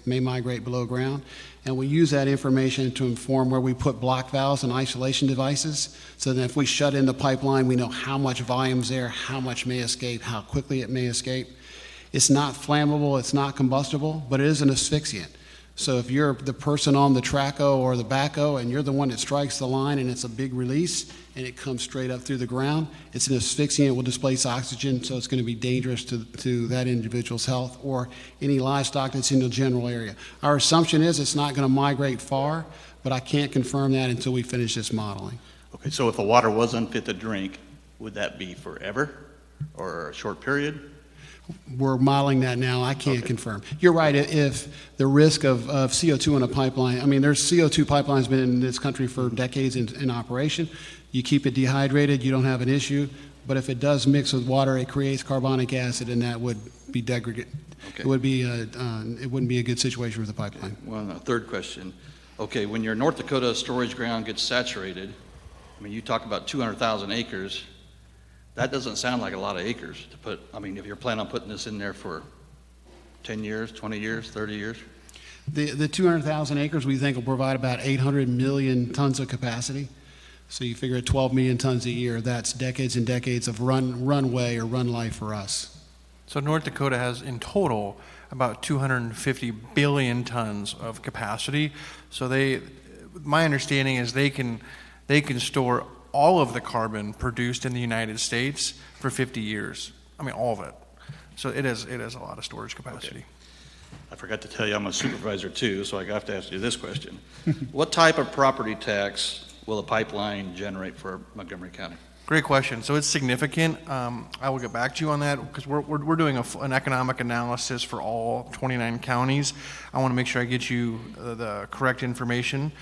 may migrate below ground. And we use that information to inform where we put block valves and isolation devices. So that if we shut in the pipeline, we know how much volume's there, how much may escape, how quickly it may escape. It's not flammable, it's not combustible, but it is an asphyxiant. So if you're the person on the traco or the backhoe and you're the one that strikes the line and it's a big release and it comes straight up through the ground, it's an asphyxiant, will displace oxygen, so it's going to be dangerous to that individual's health or any livestock that's in the general area. Our assumption is it's not going to migrate far, but I can't confirm that until we finish this modeling. Okay, so if the water was unfit to drink, would that be forever or a short period? We're modeling that now. I can't confirm. You're right. If the risk of CO2 in a pipeline, I mean, there's CO2 pipelines been in this country for decades in operation. You keep it dehydrated, you don't have an issue. But if it does mix with water, it creates carbonic acid, and that would be degraded. Okay. It wouldn't be a good situation for the pipeline. Well, the third question. Okay, when your North Dakota storage ground gets saturated, I mean, you talk about 200,000 acres. That doesn't sound like a lot of acres to put. I mean, if you're planning on putting this in there for 10 years, 20 years, 30 years? The 200,000 acres we think will provide about 800 million tons of capacity. So you figure at 12 million tons a year, that's decades and decades of runway or run life for us. So North Dakota has in total about 250 billion tons of capacity. So my understanding is they can store all of the carbon produced in the United States for 50 years. I mean, all of it. So it is a lot of storage capacity. Okay. I forgot to tell you I'm a supervisor too, so I have to ask you this question. What type of property tax will a pipeline generate for Montgomery County? Great question. So it's significant. I will get back to you on that because we're doing an economic analysis for all 29 counties. I want to make sure I get you the correct information.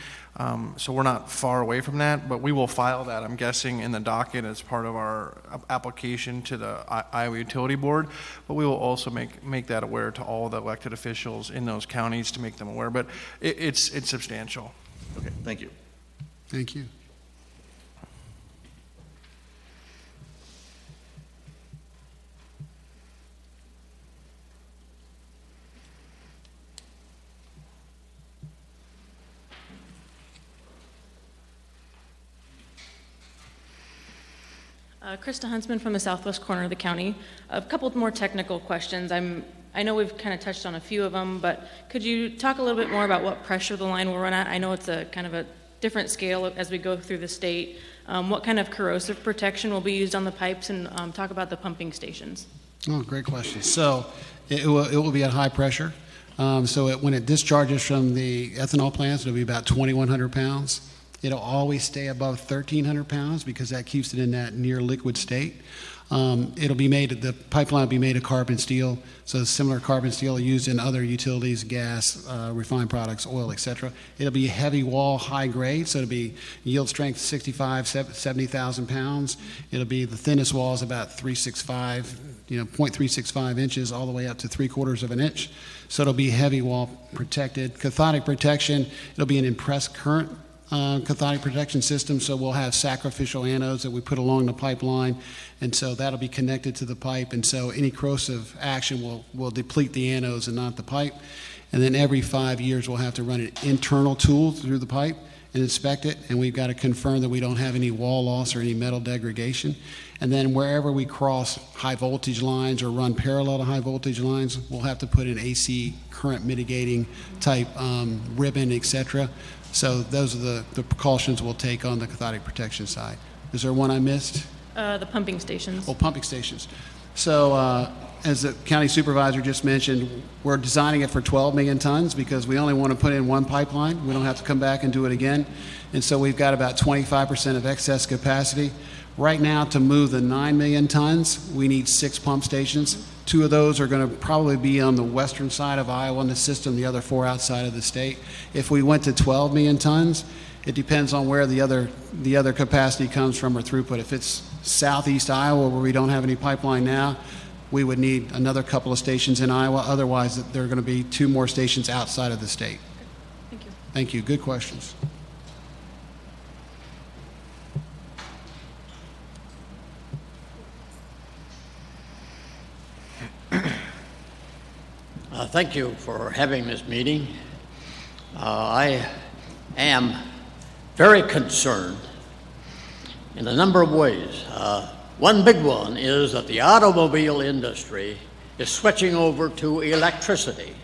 So we're not far away from that, but we will file that, I'm guessing, in the docket as part of our application to the Iowa Utility Board. But we will also make that aware to all the elected officials in those counties to make them aware. But it's substantial. Okay, thank you. Thank you. Krista Huntsman from the southwest corner of the county. A couple more technical questions. I know we've kind of touched on a few of them, but could you talk a little bit more about what pressure the line will run at? I know it's a kind of a different scale as we go through the state. What kind of corrosive protection will be used on the pipes, and talk about the pumping stations? Oh, great question. So it will be at high pressure. When it discharges from the ethanol plants, it'll be about 2,100 pounds. It'll always stay above 1,300 pounds because that keeps it in that near liquid state. The pipeline will be made of carbon steel, so similar carbon steel used in other utilities, gas, refined products, oil, etc. It'll be heavy wall, high grade, so it'll be yield strength 70,000 pounds. It'll be the thinnest wall is about 0.365 inches all the way up to 3/4 of an inch. So it'll be heavy wall protected. Cathodic protection, it'll be an impressed current cathodic protection system, so we'll have sacrificial anodes that we put along the pipeline, and so that'll be connected to the pipe, and so any corrosive action will deplete the anodes and not the pipe. And then every 5 years we'll have to run an internal tool through the pipe and inspect it, and we've got to confirm that we don't have any wall loss or any metal degradation. And then wherever we cross high voltage lines or run parallel to high voltage lines, we'll have to put an AC current mitigating type ribbon, etc. So those are the precautions we'll take on the cathodic protection side. Is there one I missed? The pumping stations. Oh, pumping stations. So as the county supervisor just mentioned, we're designing it for 12 million tons because we only want to put in one pipeline. We don't have to come back and do it again. And so we've got about 25% of excess capacity. Right now, to move the 9 million tons, we need 6 pump stations. 2 of those are going to probably be on the western side of Iowa in the system, the other 4 outside of the state. If we went to 12 million tons, it depends on where the other capacity comes from or throughput. If it's southeast Iowa where we don't have any pipeline now, we would need another couple of stations in Iowa. Otherwise, there are going to be 2 more stations outside of the state. Thank you. Thank you. Good questions. Thank you for having this meeting. I am very concerned in a number of ways. One big one is that the automobile industry is switching over to electricity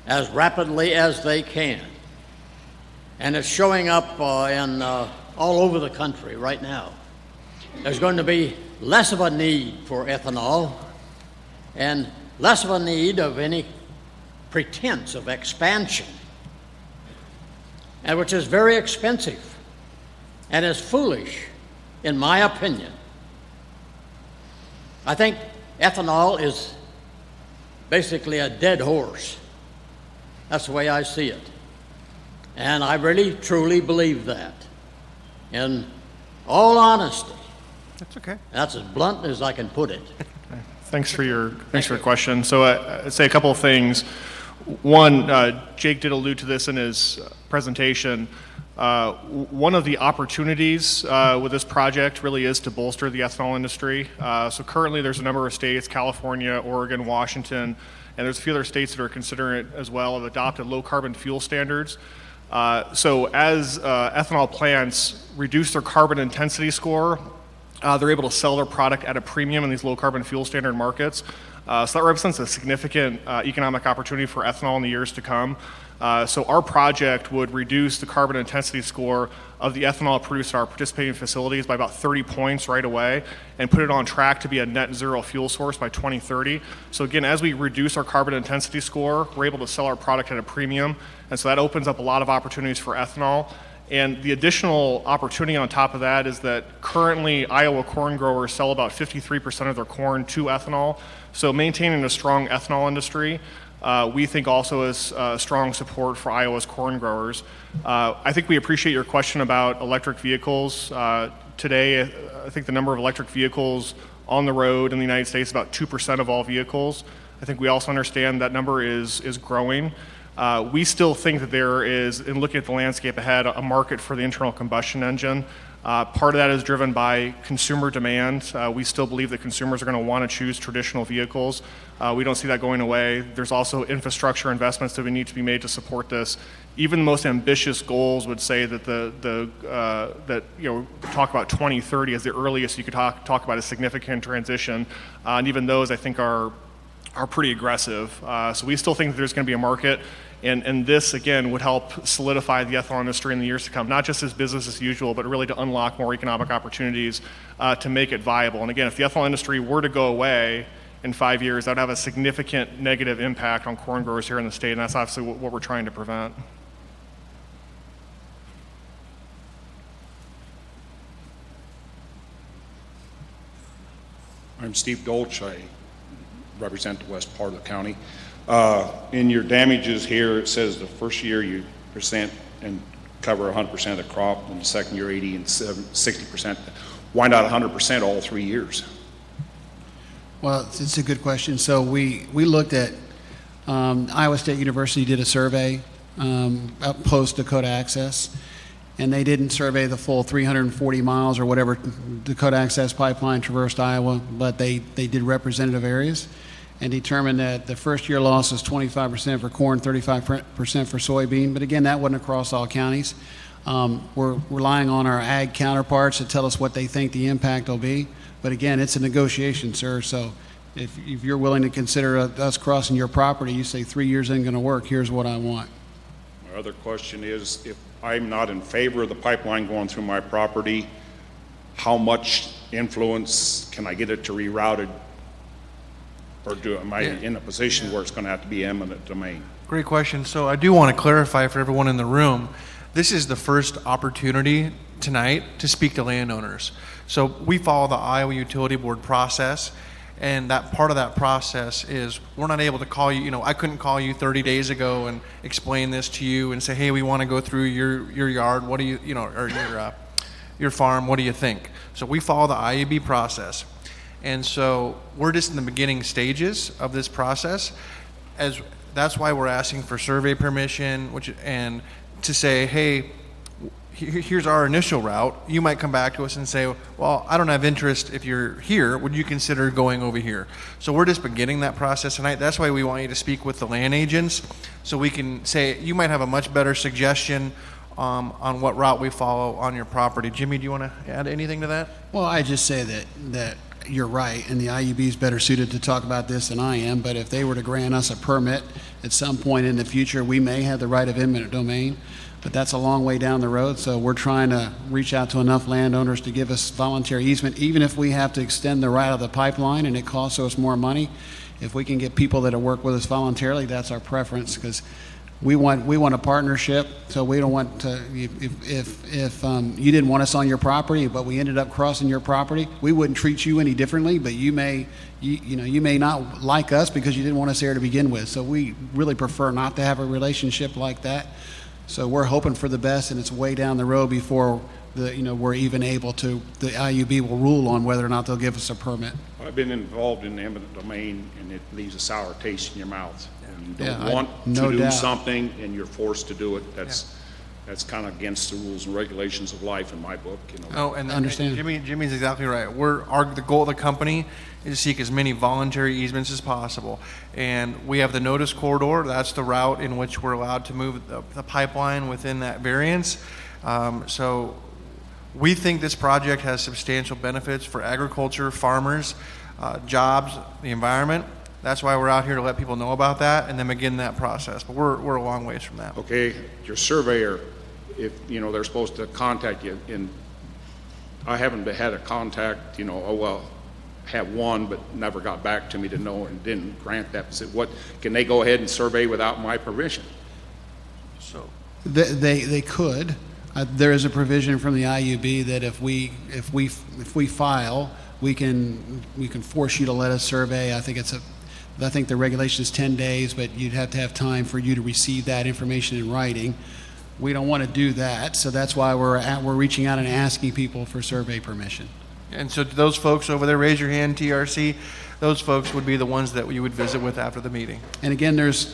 as rapidly as they can. And it's showing up all over the country right now. There's going to be less of a need for ethanol and less of a need of any pretense of expansion, and which is very expensive and is foolish, in my opinion. I think ethanol is basically a dead horse. That's the way I see it. And I really, truly believe that. In all honesty. That's okay. That's as blunt as I can put it. Thanks for your question. So I'd say a couple of things. One, Jake did allude to this in his presentation. One of the opportunities with this project really is to bolster the ethanol industry. So currently there's a number of states, California, Oregon, Washington, and there's a few other states that are considering it as well, have adopted low carbon fuel standards. So as ethanol plants reduce their carbon intensity score, they're able to sell their product at a premium in these low carbon fuel standard markets. So that represents a significant economic opportunity for ethanol in the years to come. So our project would reduce the carbon intensity score of the ethanol produced at our participating facilities by about 30 points right away and put it on track to be a net zero fuel source by 2030. So again, as we reduce our carbon intensity score, we're able to sell our product at a premium. And so that opens up a lot of opportunities for ethanol. And the additional opportunity on top of that is that currently Iowa corn growers sell about 53% of their corn to ethanol. So maintaining a strong ethanol industry, we think also is strong support for Iowa's corn growers. I think we appreciate your question about electric vehicles. Today, I think the number of electric vehicles on the road in the United States is about 2% of all vehicles. I think we also understand that number is growing. We still think that there is, in looking at the landscape ahead, a market for the internal combustion engine. Part of that is driven by consumer demand. We still believe that consumers are going to want to choose traditional vehicles. We don't see that going away. There's also infrastructure investments that we need to be made to support this. Even the most ambitious goals would say that talk about 2030 as the earliest you could talk about a significant transition, and even those I think are pretty aggressive. So we still think that there's going to be a market. And this, again, would help solidify the ethanol industry in the years to come, not just as business as usual, but really to unlock more economic opportunities to make it viable. And again, if the ethanol industry were to go away in 5 years, that would have a significant negative impact on corn growers here in the state, and that's obviously what we're trying to prevent. name's Steve Dolch. I represent the west part of the county. In your damages here, it says the first year you percent and cover 100% of the crop, and the second year 80 and 60%. Why not 100% all 3 years? Well, it's a good question. So we looked at, Iowa State University did a survey up post Dakota Access, and they didn't survey the full 340 miles or whatever Dakota Access Pipeline traversed Iowa, but they did representative areas and determined that the first year loss was 25% for corn, 35% for soybean. But again, that wasn't across all counties. We're relying on our ag counterparts to tell us what they think the impact will be. But again, it's a negotiation, sir. So if you're willing to consider us crossing your property, you say 3 years ain't going to work, here's what I want. My other question is, if I'm not in favor of the pipeline going through my property, how much influence can I get it to rerouted? Or am I in a position where it's going to have to be eminent domain? Great question. So I do want to clarify for everyone in the room, this is the first opportunity tonight to speak to landowners. So we follow the Iowa Utility Board process, and that part of that process is we're not able to call you, I couldn't call you 30 days ago and explain this to you and say, hey, we want to go through your yard, what do you, or your farm, what do you think? So we follow the IUB process. And so we're just in the beginning stages of this process. That's why we're asking for survey permission, and to say, hey, here's our initial route. You might come back to us and say, well, I don't have interest if you're here. Would you consider going over here? So we're just beginning that process tonight. That's why we want you to speak with the land agents, so we can say, you might have a much better suggestion on what route we follow on your property. Jimmy, do you want to add anything to that? Well, I just say that you're right, and the IUB is better suited to talk about this than I am, but if they were to grant us a permit at some point in the future, we may have the right of eminent domain, but that's a long way down the road, so we're trying to reach out to enough landowners to give us voluntary easement, even if we have to extend the route of the pipeline and it costs us more money. If we can get people that will work with us voluntarily, that's our preference, because we want a partnership, so we don't want to, if you didn't want us on your property, but we ended up crossing your property, we wouldn't treat you any differently, but you may not like us because you didn't want us there to begin with. So we really prefer not to have a relationship like that. So we're hoping for the best, and it's way down the road before we're even able to, the IUB will rule on whether or not they'll give us a permit. I've been involved in the eminent domain, and it leaves a sour taste in your mouth. You don't want no to doubt. do something and you're forced to do it. That's kind of against the rules and regulations of life in my book. Oh, and Understand. Jimmy's exactly right. The goal of the company is to seek as many voluntary easements as possible. And we have the notice corridor. That's the route in which we're allowed to move the pipeline within that variance. So we think this project has substantial benefits for agriculture, farmers, jobs, the environment. That's why we're out here, to let people know about that and then begin that process. But we're a long ways from that. Okay, your surveyor, if they're supposed to contact you, and I haven't had a contact, have one but never got back to me to know and didn't grant that. What can they go ahead and survey without my permission? So They could. There is a provision from the IUB that if we file, we can force you to let us survey. I think the regulation is 10 days, but you'd have to have time for you to receive that information in writing. We don't want to do that, so that's why we're reaching out and asking people for survey permission. And so to those folks over there, raise your hand, TRC. Those folks would be the ones that you would visit with after the meeting. And again, if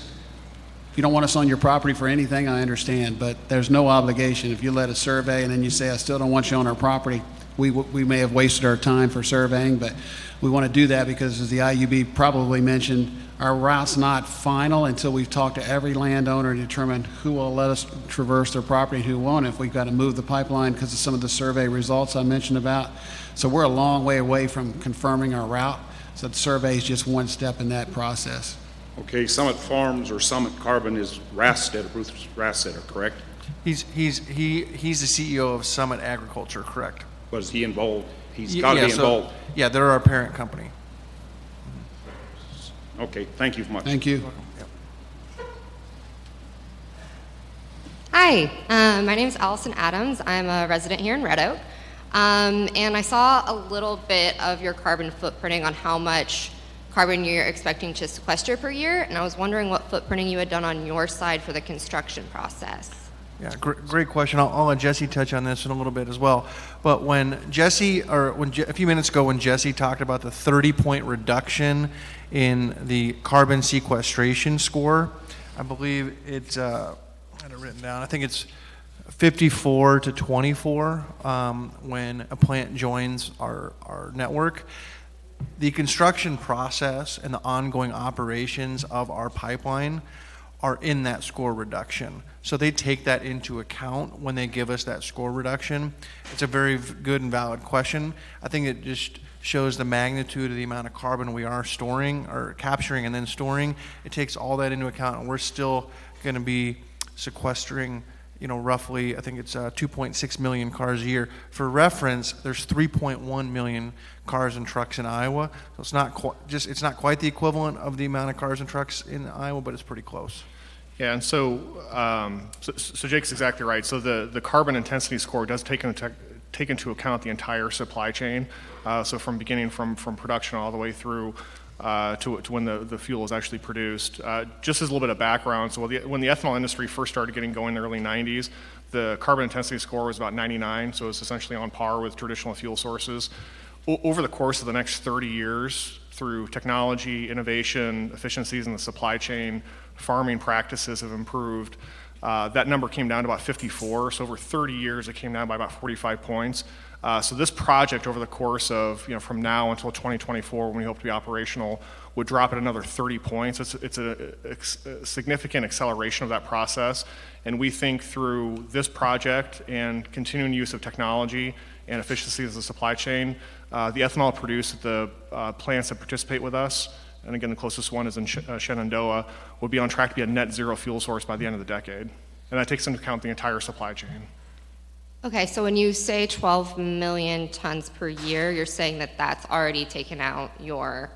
you don't want us on your property for anything, I understand, but there's no obligation. If you let us survey and then you say, I still don't want you on our property, we may have wasted our time for surveying, but we want to do that because, as the IUB probably mentioned, our route's not final until we've talked to every landowner and determined who will let us traverse their property and who won't, if we've got to move the pipeline because of some of the survey results I mentioned about. So we're a long way away from confirming our route, so the survey is just one step in that process. Okay, Summit Farms or Summit Carbon is Bruce Rassetter, correct? He's the CEO of Summit Agriculture, correct? Was he involved? He's got to be involved. Yeah, they're our parent company. Okay, thank you much. Thank you. Hi, my name is Allison Adams. I'm a resident here in Red Oak. And I saw a little bit of your carbon footprinting on how much carbon you're expecting to sequester per year, and I was wondering what footprinting you had done on your side for the construction process. Yeah, great question. I'll let Jesse touch on this in a little bit as well. But when Jesse, a few minutes ago, when Jesse talked about the 30-point reduction in the carbon sequestration score, I believe it's, I had it written down, I think it's 54 to 24 when a plant joins our network. The construction process and the ongoing operations of our pipeline are in that score reduction. So they take that into account when they give us that score reduction. It's a very good and valid question. I think it just shows the magnitude of the amount of carbon we are storing or capturing and then storing. It takes all that into account, and we're still going to be sequestering, roughly, I think it's 2.6 million cars a year. For reference, there's 3.1 million cars and trucks in Iowa. So it's not quite the equivalent of the amount of cars and trucks in Iowa, but it's pretty close. Yeah, and so Jake's exactly right. So the carbon intensity score does take into account the entire supply chain. So from beginning from production all the way through to when the fuel is actually produced. Just as a little bit of background, so when the ethanol industry first started getting going in the early 90s, the carbon intensity score was about 99, so it's essentially on par with traditional fuel sources. Over the course of the next 30 years, through technology, innovation, efficiencies in the supply chain, farming practices have improved. That number came down to about 54, so over 30 years it came down by about 45 points. So this project over the course of, from now until 2024, when we hope to be operational, would drop it another 30 points. It's a significant acceleration of that process, and we think through this project and continuing use of technology and efficiencies of the supply chain, the ethanol produced at the plants that participate with us, and again the closest one is in Shenandoah, will be on track to be a net zero fuel source by the end of the decade. And that takes into account the entire supply chain. Okay, so when you say 12 million tons per year, you're saying that that's already taken out your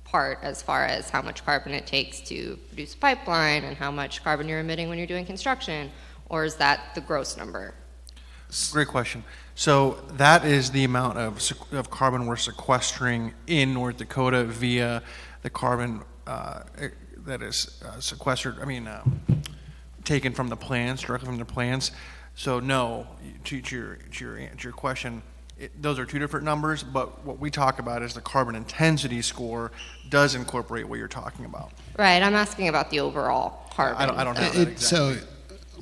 part as far as how much carbon it takes to produce a pipeline and how much carbon you're emitting when you're doing construction, or is that the gross number? Great question. So that is the amount of carbon we're sequestering in North Dakota via the carbon that is sequestered, taken from the plants, directly from the plants. So no, to your question, those are two different numbers, but what we talk about is the carbon intensity score does incorporate what you're talking about. Right, I'm asking about the overall carbon. I don't have that exactly. So,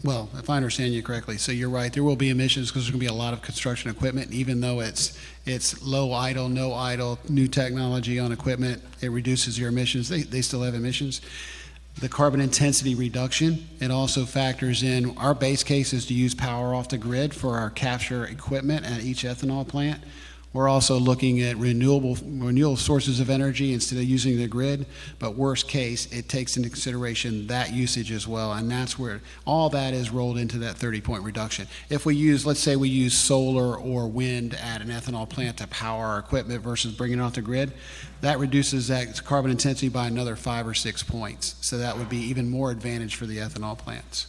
well, if I understand you correctly, so you're right, there will be emissions because there's going to be a lot of construction equipment, even though it's low idle, no idle, new technology on equipment, it reduces your emissions. They still have emissions. The carbon intensity reduction, it also factors in, our base case is to use power off the grid for our capture equipment at each ethanol plant. We're also looking at renewable sources of energy instead of using the grid, but worst case, it takes into consideration that usage as well, and that's where all that is rolled into that 30-point reduction. If we use, let's say we use solar or wind at an ethanol plant to power our equipment versus bringing it off the grid, that reduces that carbon intensity by another 5 or 6 points. So that would be even more advantage for the ethanol plants.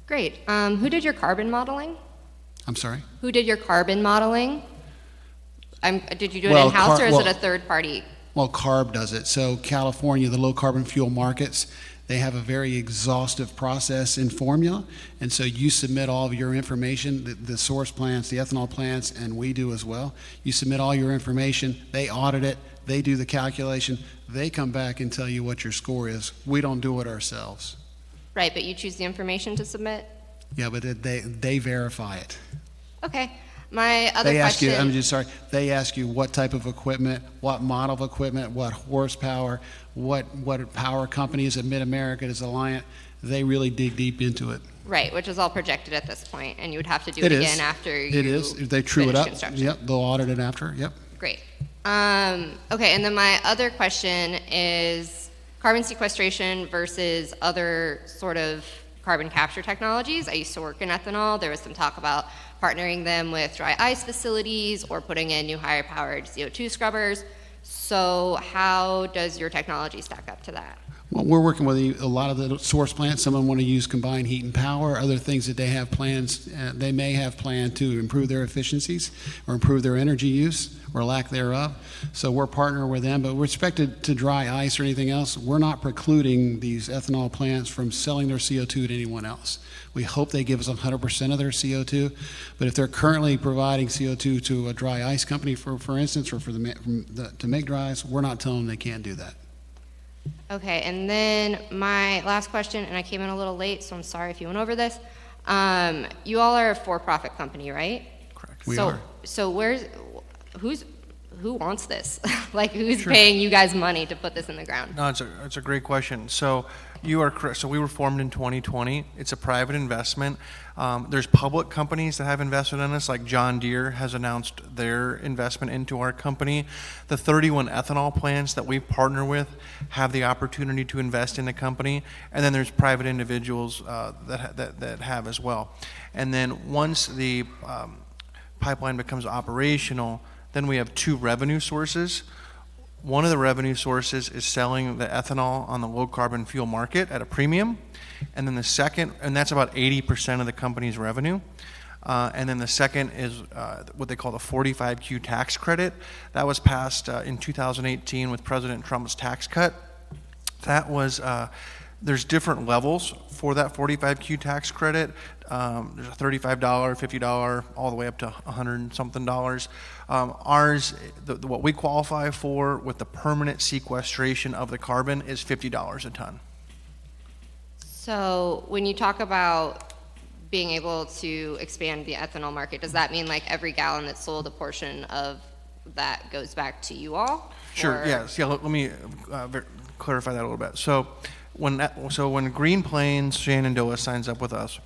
Great. Who did your carbon modeling? I'm sorry? Who did your carbon modeling? Did you do it in-house, or is it a third party? Well, CARB does it. So California, the low carbon fuel markets, they have a very exhaustive process in formula. And so you submit all of your information, the source plants, the ethanol plants, and we do as well. You submit all your information, they audit it, they do the calculation, they come back and tell you what your score is. We don't do it ourselves. Right, but you choose the information to submit? Yeah, but they verify it. Okay. My other question. They ask you what type of equipment, what model of equipment, what horsepower, what power company is it, Mid-America, is Alliant. They really dig deep into it. Right, which is all projected at this point, and you would have to do it again after you It is. They true it up. Construction. Yep, they'll audit it after. Yep. Great. Okay, and then my other question is carbon sequestration versus other sort of carbon capture technologies. I used to work in ethanol. There was some talk about partnering them with dry ice facilities or putting in new higher powered CO2 scrubbers. So how does your technology stack up to that? Well, we're working with a lot of the source plants. Some of them want to use combined heat and power. Other things that they have plans, they may have planned to improve their efficiencies or improve their energy use or lack thereof. So we're partnering with them. But with respect to dry ice or anything else, we're not precluding these ethanol plants from selling their CO2 to anyone else. We hope they give us 100% of their CO2. But if they're currently providing CO2 to a dry ice company, for instance, or to make dry ice, we're not telling them they can't do that. Okay, and then my last question, and I came in a little late, so I'm sorry if you went over this. You all are a for-profit company, right? Correct. We are. So who wants this? Like, who's paying you guys money to put this in the ground? No, it's a great question. So you are correct. So we were formed in 2020. It's a private investment. There's public companies that have invested in us, like John Deere has announced their investment into our company. The 31 ethanol plants that we partner with have the opportunity to invest in the company, and then there's private individuals that have as well. And then once the pipeline becomes operational, then we have two revenue sources. One of the revenue sources is selling the ethanol on the low carbon fuel market at a premium. And then the second, and that's about 80% of the company's revenue. And then the second is what they call the 45Q tax credit. That was passed in 2018 with President Trump's tax cut. That was, there's different levels for that 45Q tax credit. There's a $35, $50, all the way up to $100 and something dollars. Ours, what we qualify for with the permanent sequestration of the carbon is $50 a ton. So when you talk about being able to expand the ethanol market, does that mean like every gallon that's sold, a portion of that goes back to you all? Sure, yes. Yeah, let me clarify that a little bit. So when Green Plains Shenandoah signs up with us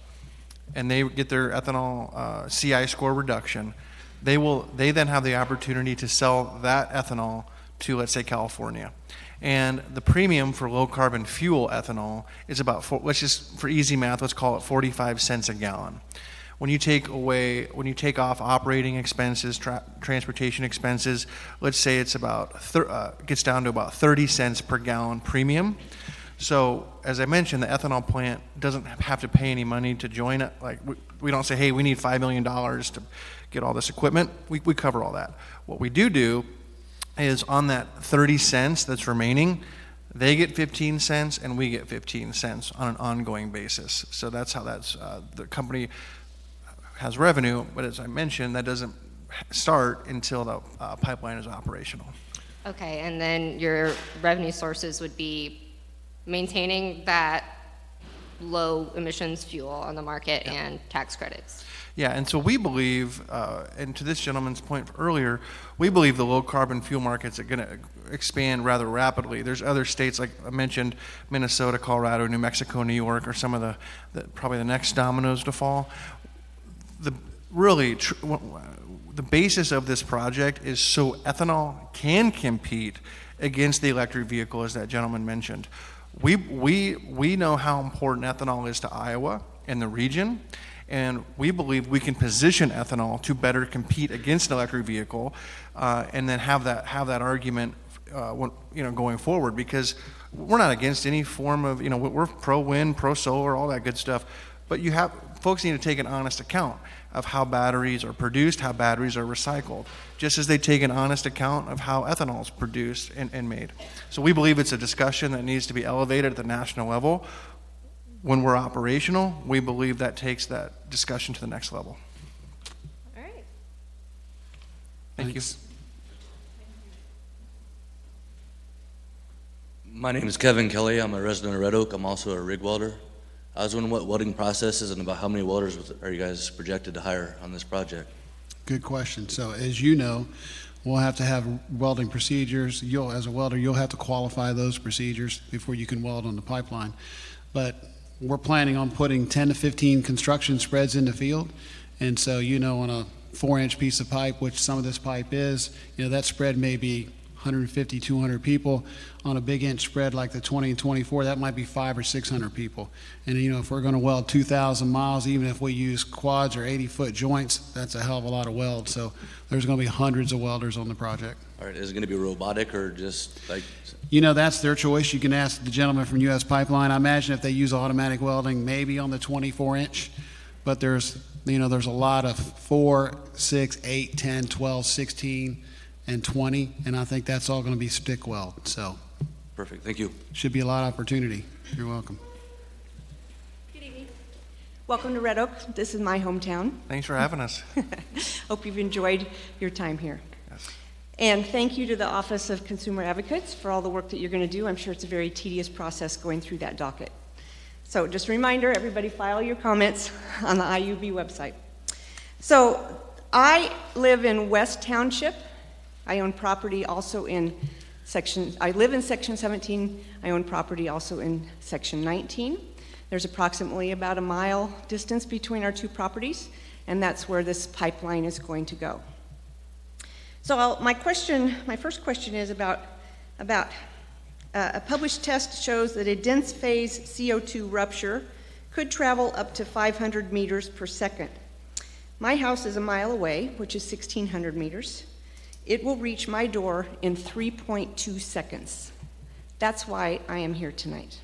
and they get their ethanol CI score reduction, they then have the opportunity to sell that ethanol to, let's say, California. And the premium for low carbon fuel ethanol is about, let's just, for easy math, let's call it 45 cents a gallon. When you take off operating expenses, transportation expenses, let's say it's about, gets down to about 30 cents per gallon premium. So, as I mentioned, the ethanol plant doesn't have to pay any money to join it. Like, we don't say, hey, we need $5 million to get all this equipment. We cover all that. What we do is on that 30 cents that's remaining, they get 15 cents and we get 15 cents on an ongoing basis. So that's how the company has revenue, but as I mentioned, that doesn't start until the pipeline is operational. Okay, and then your revenue sources would be maintaining that low emissions fuel on the market and tax credits. Yeah, and so we believe, and to this gentleman's point earlier, we believe the low carbon fuel markets are going to expand rather rapidly. There's other states, like I mentioned, Minnesota, Colorado, New Mexico, New York, are some of the probably the next dominoes to fall. The basis of this project is so ethanol can compete against the electric vehicle, as that gentleman mentioned. We know how important ethanol is to Iowa and the region, and we believe we can position ethanol to better compete against an electric vehicle, and then have that argument going forward, because we're not against any form of, we're pro wind, pro solar, all that good stuff, but folks need to take an honest account of how batteries are produced, how batteries are recycled, just as they take an honest account of how ethanol is produced and made. So we believe it's a discussion that needs to be elevated at the national level. When we're operational, we believe that takes that discussion to the next level. All right. Thank you. My name is Kevin Kelly. I'm a resident of Red Oak. I'm also a rig welder. I was wondering what welding process is and about how many welders are you guys projected to hire on this project? Good question. So as you know, we'll have to have welding procedures. As a welder, you'll have to qualify those procedures before you can weld on the pipeline. But we're planning on putting 10 to 15 construction spreads in the field. And so, on a 4-inch piece of pipe, which some of this pipe is, that spread may be 150, 200 people. On a big inch spread like the 20 and 24, that might be 500 or 600 people. And if we're going to weld 2,000 miles, even if we use quads or 80-foot joints, that's a hell of a lot of weld. So there's going to be hundreds of welders on the project. All right, is it going to be robotic or just like? That's their choice. You can ask the gentleman from U.S. Pipeline. I imagine if they use automatic welding, maybe on the 24-inch, but there's a lot of 4, 6, 8, 10, 12, 16, and 20, and I think that's all going to be stick weld. So, Perfect, thank you. Should be a lot of opportunity. You're welcome. Good evening. Welcome to Red Oak. This is my hometown. Thanks for having us. Hope you've enjoyed your time here. Yes. And thank you to the Office of Consumer Advocates for all the work that you're going to do. I'm sure it's a very tedious process going through that docket. So just a reminder, everybody file your comments on the IUB website. So I live in West Township. I own property also I live in Section 17. I own property also in Section 19. There's approximately about a mile distance between our two properties, and that's where this pipeline is going to go. So my first question is about a published test shows that a dense phase CO2 rupture could travel up to 500 meters per second. My house is a mile away, which is 1,600 meters. It will reach my door in 3.2 seconds. That's why I am here tonight.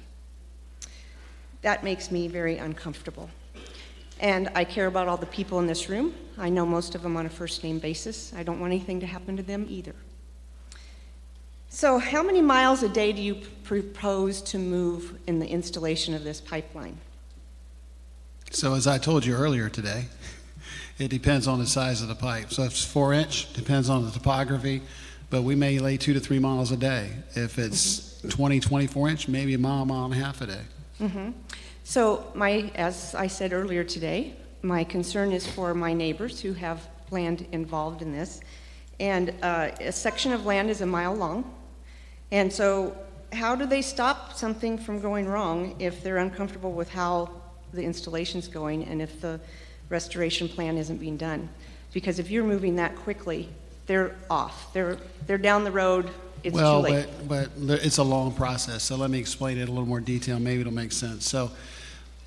That makes me very uncomfortable. And I care about all the people in this room. I know most of them on a first-name basis. I don't want anything to happen to them either. So how many miles a day do you propose to move in the installation of this pipeline? So as I told you earlier today, it depends on the size of the pipe. So if it's 4-inch, depends on the topography, but we may lay 2 to 3 miles a day. If it's 20, 24-inch, maybe a mile and a half a day. Mm-hmm. So as I said earlier today, my concern is for my neighbors who have land involved in this. And a section of land is a mile long. And so how do they stop something from going wrong if they're uncomfortable with how the installation's going and if the restoration plan isn't being done? Because if you're moving that quickly, they're off. They're down the road. It's too late. But it's a long process. So let me explain it in a little more detail. Maybe it'll make sense. So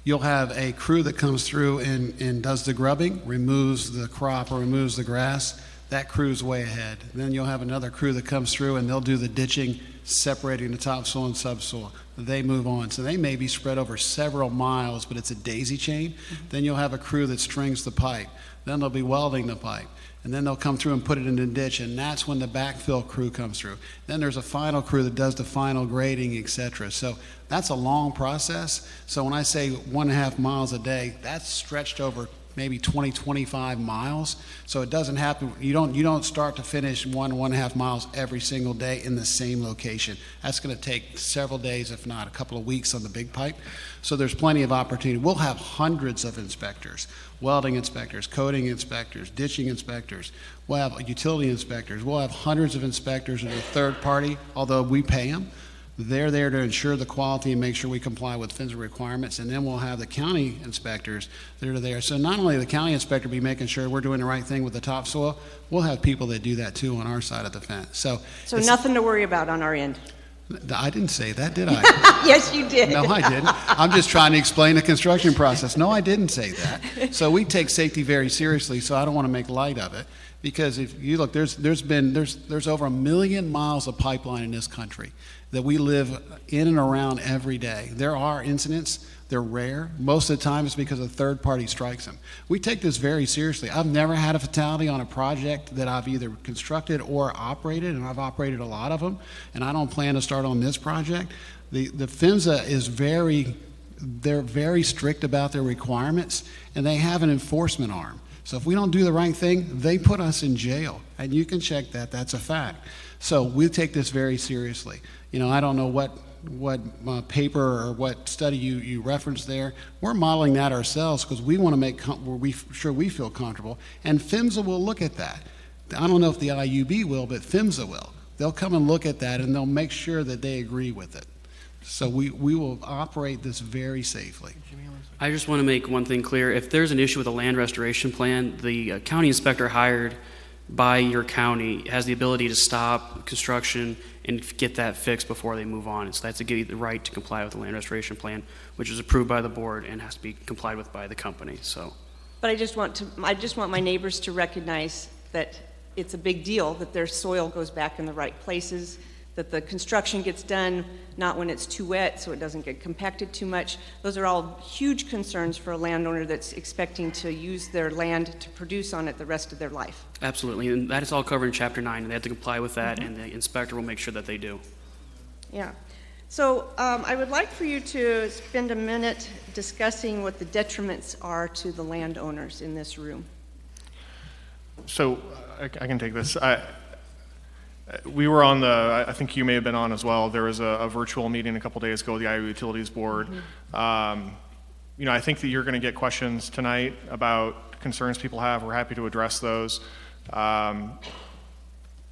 you'll have a crew that comes through and does the grubbing, removes the crop or removes the grass. That crew's way ahead. Then you'll have another crew that comes through and they'll do the ditching, separating the topsoil and subsoil. They move on. So they may be spread over several miles, but it's a daisy chain. Then you'll have a crew that strings the pipe. Then they'll be welding the pipe. And then they'll come through and put it in the ditch, and that's when the backfill crew comes through. Then there's a final crew that does the final grading, etc. So that's a long process. So when I say 1.5 miles a day, that's stretched over maybe 20, 25 miles. So it doesn't happen, you don't start to finish 1.5 miles every single day in the same location. That's gonna take several days, if not a couple of weeks on the big pipe. So there's plenty of opportunity. We'll have hundreds of inspectors, welding inspectors, coating inspectors, ditching inspectors. We'll have utility inspectors. We'll have hundreds of inspectors that are third party, although we pay them. They're there to ensure the quality and make sure we comply with PHMSA requirements, and then we'll have the county inspectors that are there. So not only the county inspector be making sure we're doing the right thing with the topsoil, we'll have people that do that too on our side of the fence. So nothing to worry about on our end. I didn't say that, did I? Yes, you did. No, I didn't. I'm just trying to explain the construction process. No, I didn't say that. So we take safety very seriously, so I don't want to make light of it. Because if you look, there's over 1 million miles of pipeline in this country that we live in and around every day. There are incidents, they're rare. Most of the time it's because a third party strikes them. We take this very seriously. I've never had a fatality on a project that I've either constructed or operated, and I've operated a lot of them, and I don't plan to start on this project. The PHMSA is they're very strict about their requirements, and they have an enforcement arm. So if we don't do the right thing, they put us in jail, and you can check that. That's a fact. So we take this very seriously. You know, I don't know what paper or what study you referenced there. We're modeling that ourselves because we want to make sure we feel comfortable, and PHMSA will look at that. I don't know if the IUB will, but PHMSA will. They'll come and look at that, and they'll make sure that they agree with it. So we will operate this very safely. I just want to make one thing clear. If there's an issue with a land restoration plan, the county inspector hired by your county has the ability to stop construction and get that fixed before they move on. So that's to give you the right to comply with the land restoration plan, which is approved by the board and has to be complied with by the company. So, But I just want my neighbors to recognize that it's a big deal that their soil goes back in the right places, that the construction gets done not when it's too wet so it doesn't get compacted too much. Those are all huge concerns for a landowner that's expecting to use their land to produce on it the rest of their life. absolutely, and that is all covered in Chapter 9, and they have to comply with that, and the inspector will make sure that they do. Yeah. So I would like for you to spend a minute discussing what the detriments are to the landowners in this room. So I can take this. We were on I think you may have been on as well. There was a virtual meeting a couple days ago with the Iowa Utilities Board. I think that you're going to get questions tonight about concerns people have. We're happy to address those.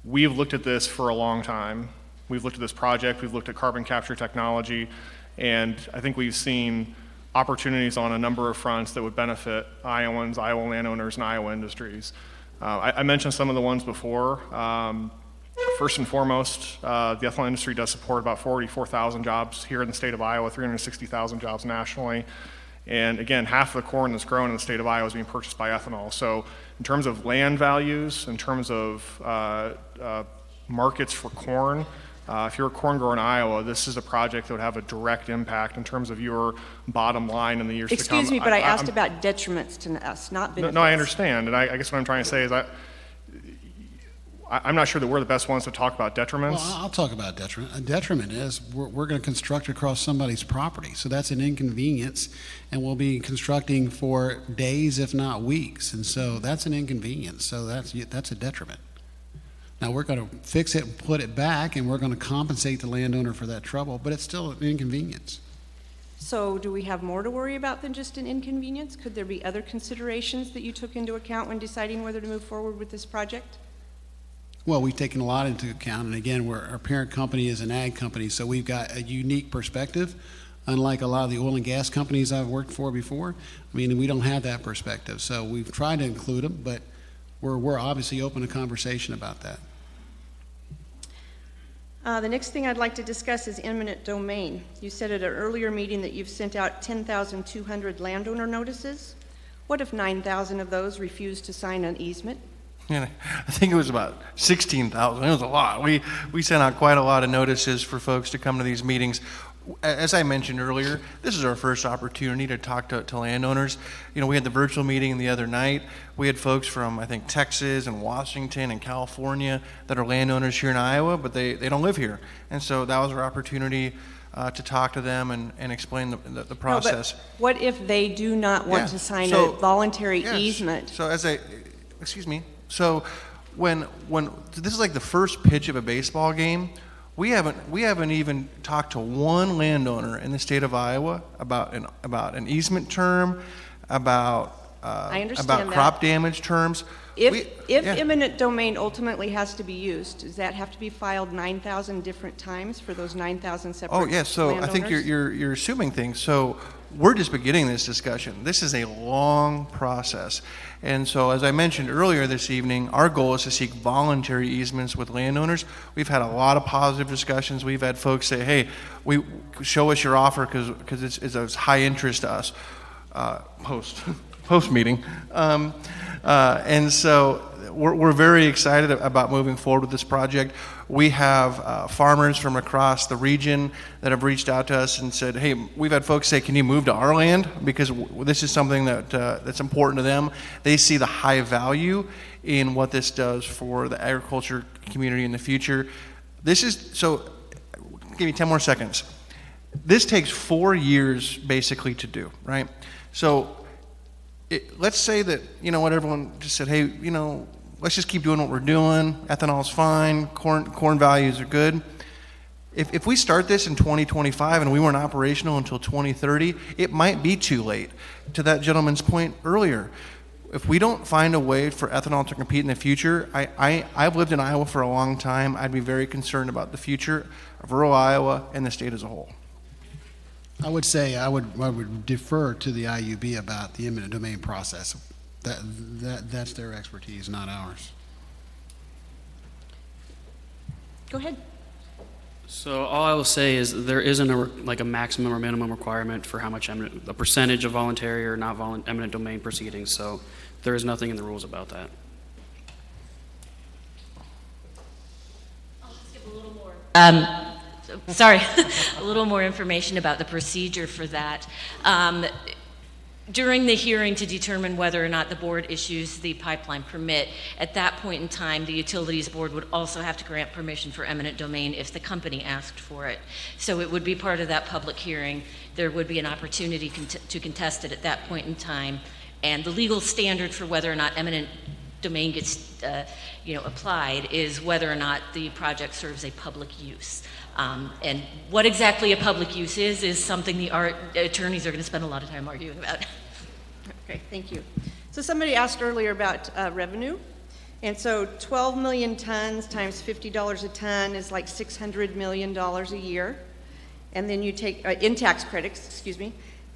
We've looked at this for a long time. We've looked at this project. We've looked at carbon capture technology. And I think we've seen opportunities on a number of fronts that would benefit Iowans, Iowa landowners, and Iowa industries. I mentioned some of the ones before. First and foremost, the ethanol industry does support about 44,000 jobs here in the state of Iowa, 360,000 jobs nationally. And again, half of the corn that's grown in the state of Iowa is being purchased by ethanol. So in terms of land values, in terms of markets for corn, if you're a corn grower in Iowa, this is a project that would have a direct impact in terms of your bottom line in the years to come. Excuse me, but I asked about detriments to us, not benefits. No, I understand. And I guess what I'm trying to say is I'm not sure that we're the best ones to talk about detriments. Well, I'll talk about detriment. A detriment is we're going to construct across somebody's property, so that's an inconvenience, and we'll be constructing for days, if not weeks, and so that's an inconvenience. So that's a detriment. Now we're going to fix it and put it back, and we're going to compensate the landowner for that trouble, but it's still an inconvenience. So do we have more to worry about than just an inconvenience? Could there be other considerations that you took into account when deciding whether to move forward with this project? Well, we've taken a lot into account, and again, our parent company is an ag company, so we've got a unique perspective, unlike a lot of the oil and gas companies I've worked for before. I mean, we don't have that perspective, so we've tried to include them, but we're obviously open to conversation about that. The next thing I'd like to discuss is eminent domain. You said at an earlier meeting that you've sent out 10,200 landowner notices. What if 9,000 of those refused to sign an easement? Yeah, I think it was about 16,000. It was a lot. We sent out quite a lot of notices for folks to come to these meetings. As I mentioned earlier, this is our first opportunity to talk to landowners. We had the virtual meeting the other night. We had folks from, I think, Texas and Washington and California that are landowners here in Iowa, but they don't live here. And so that was our opportunity to talk to them and explain the process. No, but what if they do not want to sign a voluntary easement? So So when this is like the first pitch of a baseball game, we haven't even talked to one landowner in the state of Iowa about an easement term, about crop damage terms. If eminent domain ultimately has to be used, does that have to be filed 9,000 different times for those 9,000 separate Oh, yes. So landowners? I think you're assuming things. So we're just beginning this discussion. This is a long process. And so, as I mentioned earlier this evening, our goal is to seek voluntary easements with landowners. We've had a lot of positive discussions. We've had folks say, hey, show us your offer because it's of high interest to us post meeting. And so we're very excited about moving forward with this project. We have farmers from across the region that have reached out to us and said, hey, we've had folks say, can you move to our land? Because this is something that's important to them. They see the high value in what this does for the agriculture community in the future. Give me 10 more seconds. This takes 4 years basically to do, right? So let's say that, everyone just said, hey, let's just keep doing what we're doing. Ethanol's fine. Corn values are good. If we start this in 2025 and we weren't operational until 2030, it might be too late. To that gentleman's point earlier, if we don't find a way for ethanol to compete in the future, I've lived in Iowa for a long time. I'd be very concerned about the future of rural Iowa and the state as a whole. I would say I would defer to the IUB about the eminent domain process. That's their expertise, not ours. Go ahead. So all I will say is there isn't a maximum or minimum requirement for how much a percentage of voluntary or not eminent domain proceedings. So there is nothing in the rules about that. I'll just give a little more. A little more information about the procedure for that. During the hearing to determine whether or not the board issues the pipeline permit, at that point in time, the utilities board would also have to grant permission for eminent domain if the company asked for it. So it would be part of that public hearing. There would be an opportunity to contest it at that point in time. And the legal standard for whether or not eminent domain gets applied is whether or not the project serves a public use. And what exactly a public use is something the attorneys are going to spend a lot of time arguing about. Okay, thank you. So somebody asked earlier about revenue. And so 12 million tons times $50 a ton is like $600 million a year. And then you take, in tax credits,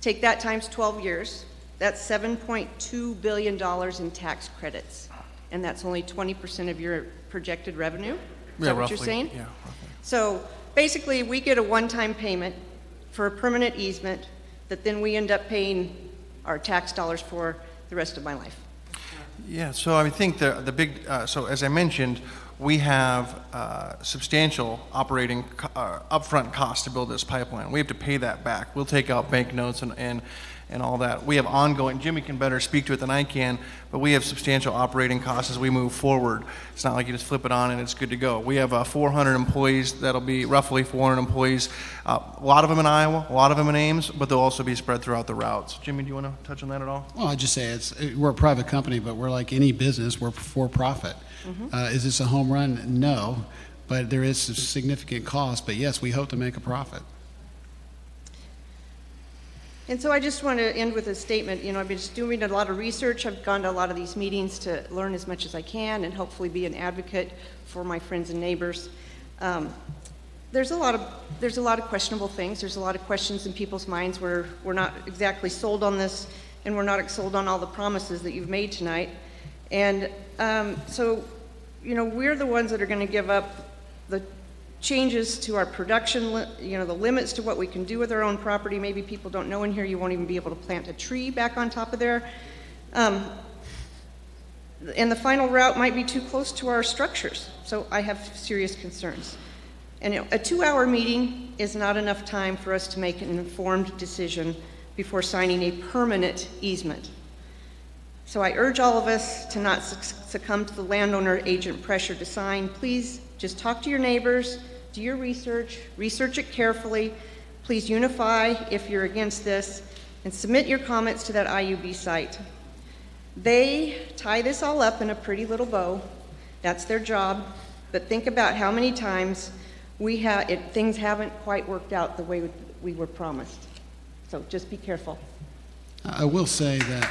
take that times 12 years. That's $7.2 billion in tax credits. And that's only 20% of your projected revenue? Is that what you're saying? Yeah, roughly. So basically, we get a one-time payment for a permanent easement that then we end up paying our tax dollars for the rest of my life. Yeah, so I think the big, so as I mentioned, we have substantial operating upfront costs to build this pipeline. We have to pay that back. We'll take out bank notes and all that. We have ongoing, Jimmy can better speak to it than I can, but we have substantial operating costs as we move forward. It's not like you just flip it on and it's good to go. We have 400 employees, that'll be roughly 400 employees, a lot of them in Iowa, a lot of them in Ames, but they'll also be spread throughout the routes. Jimmy, do you want to touch on that at all? Well, I'd just say we're a private company, but we're like any business, we're for profit. Is this a home run? No, but there is some significant cost, but yes, we hope to make a profit. And so I just want to end with a statement. I've been just doing a lot of research. I've gone to a lot of these meetings to learn as much as I can and hopefully be an advocate for my friends and neighbors. There's a lot of questionable things. There's a lot of questions in people's minds where we're not exactly sold on this, and we're not sold on all the promises that you've made tonight. And so, we're the ones that are going to give up the changes to our production, the limits to what we can do with our own property. Maybe people don't know in here you won't even be able to plant a tree back on top of there. And the final route might be too close to our structures. So I have serious concerns. And a 2-hour meeting is not enough time for us to make an informed decision before signing a permanent easement. So I urge all of us to not succumb to the landowner agent pressure to sign. Please just talk to your neighbors, do your research it carefully. Please unify if you're against this, and submit your comments to that IUB site. They tie this all up in a pretty little bow. That's their job. But think about how many times things haven't quite worked out the way we were promised. So just be careful. I will say that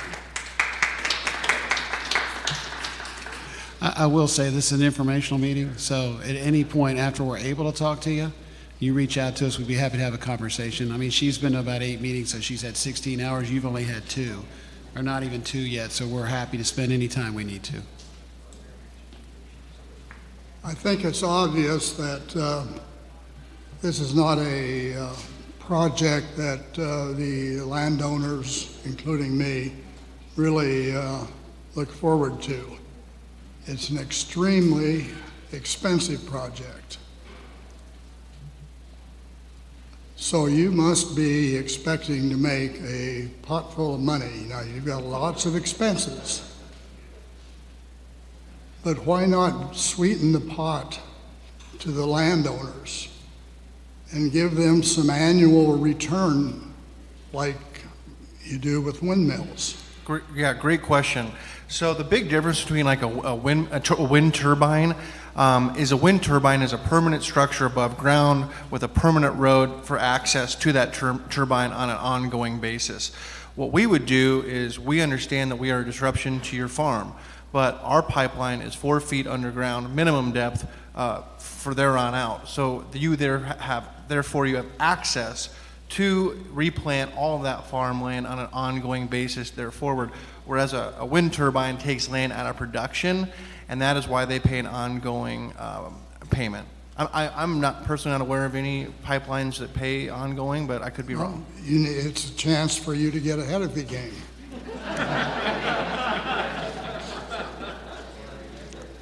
I will say this is an informational meeting, so at any point after we're able to talk to you, you reach out to us. We'd be happy to have a conversation. I mean, she's been to about 8 meetings, so she's had 16 hours. You've only had 2, or not even 2 yet, so we're happy to spend any time we need to. I think it's obvious that this is not a project that the landowners, including me, really look forward to. It's an extremely expensive project. So you must be expecting to make a pot full of money. Now, you've got lots of expenses. But why not sweeten the pot to the landowners and give them some annual return like you do with windmills? Great question. So the big difference between like a wind turbine is a wind turbine is a permanent structure above ground with a permanent road for access to that turbine on an ongoing basis. What we would do is we understand that we are a disruption to your farm, but our pipeline is 4 feet underground, minimum depth for there on out. So therefore you have access to replant all of that farmland on an ongoing basis there forward, whereas a wind turbine takes land out of production, and that is why they pay an ongoing payment. I'm not personally not aware of any pipelines that pay ongoing, but I could be wrong. It's a chance for you to get ahead of the game.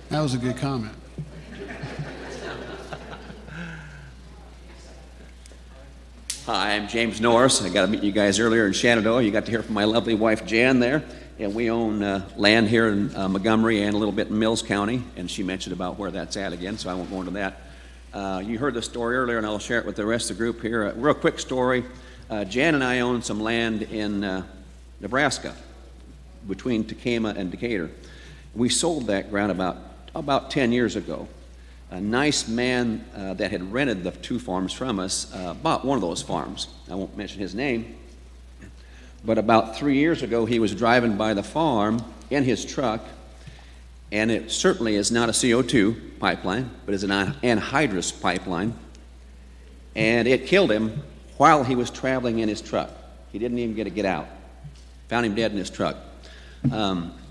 That was a good comment. Hi, I'm James Norris. I got to meet you guys earlier in Shenandoah. You got to hear from my lovely wife Jan there. And we own land here in Montgomery and a little bit in Mills County. And she mentioned about where that's at again, so I won't go into that. You heard the story earlier, and I'll share it with the rest of the group here. A real quick story. Jan and I own some land in Nebraska between Tacoma and Decatur. We sold that ground about 10 years ago. A nice man that had rented the 2 farms from us bought one of those farms. I won't mention his name. But about 3 years ago, he was driving by the farm in his truck, and it certainly is not a CO2 pipeline, but is an anhydrous pipeline, and it killed him while he was traveling in his truck. He didn't even get to get out. Found him dead in his truck.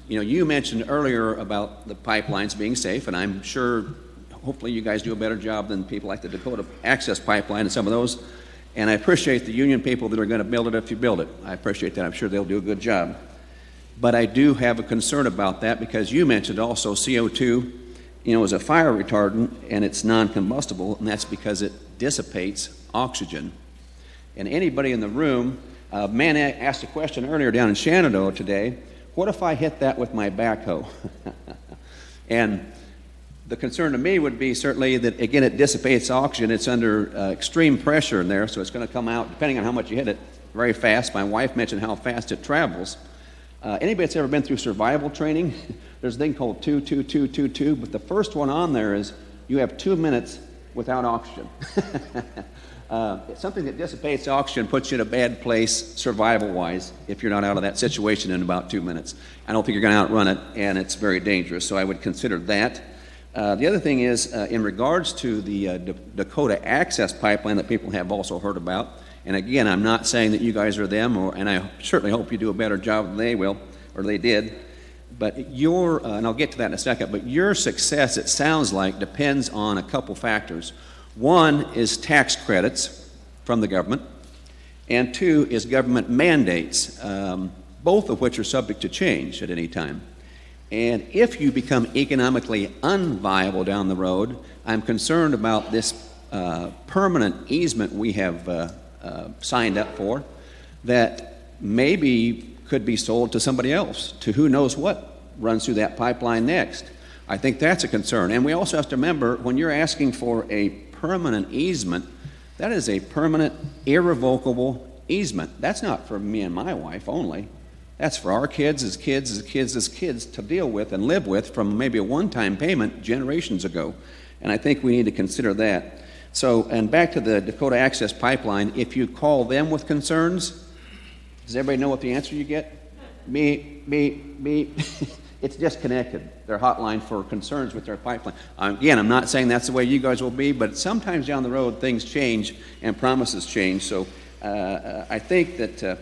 You mentioned earlier about the pipelines being safe, and I'm sure, hopefully you guys do a better job than people like the Dakota Access Pipeline and some of those. And I appreciate the union people that are going to build it if you build it. I appreciate that. I'm sure they'll do a good job. But I do have a concern about that because you mentioned also CO2, is a fire retardant and it's non-combustible, and that's because it dissipates oxygen. And anybody in the room, a man asked a question earlier down in Shenandoah today, what if I hit that with my backhoe? And the concern to me would be certainly that, again, it dissipates oxygen. It's under extreme pressure in there, so it's going to come out, depending on how much you hit it, very fast. My wife mentioned how fast it travels. Anybody that's ever been through survival training, there's a thing called 2-2-2-2-2, but the first one on there is you have 2 minutes without oxygen. It's something that dissipates oxygen, puts you in a bad place survival-wise if you're not out of that situation in about 2 minutes. I don't think you're going to outrun it, and it's very dangerous, so I would consider that. The other thing is, in regards to the Dakota Access Pipeline that people have also heard about, and again, I'm not saying that you guys are them, and I certainly hope you do a better job than they will, or they did, but and I'll get to that in a second, but your success, it sounds like, depends on a couple factors. One is tax credits from the government, and 2 is government mandates, both of which are subject to change at any time. And if you become economically unviable down the road, I'm concerned about this permanent easement we have signed up for that maybe could be sold to somebody else, to who knows what runs through that pipeline next. I think that's a concern. And we also have to remember, when you're asking for a permanent easement, that is a permanent, irrevocable easement. That's not for me and my wife only. That's for our kids, as kids, as kids, as kids to deal with and live with from maybe a one-time payment generations ago. And I think we need to consider that. So, and back to the Dakota Access Pipeline, if you call them with concerns, does everybody know what the answer you get? Beep, beep, beep. It's disconnected, their hotline for concerns with their pipeline. Again, I'm not saying that's the way you guys will be, but sometimes down the road things change and promises change. So I think that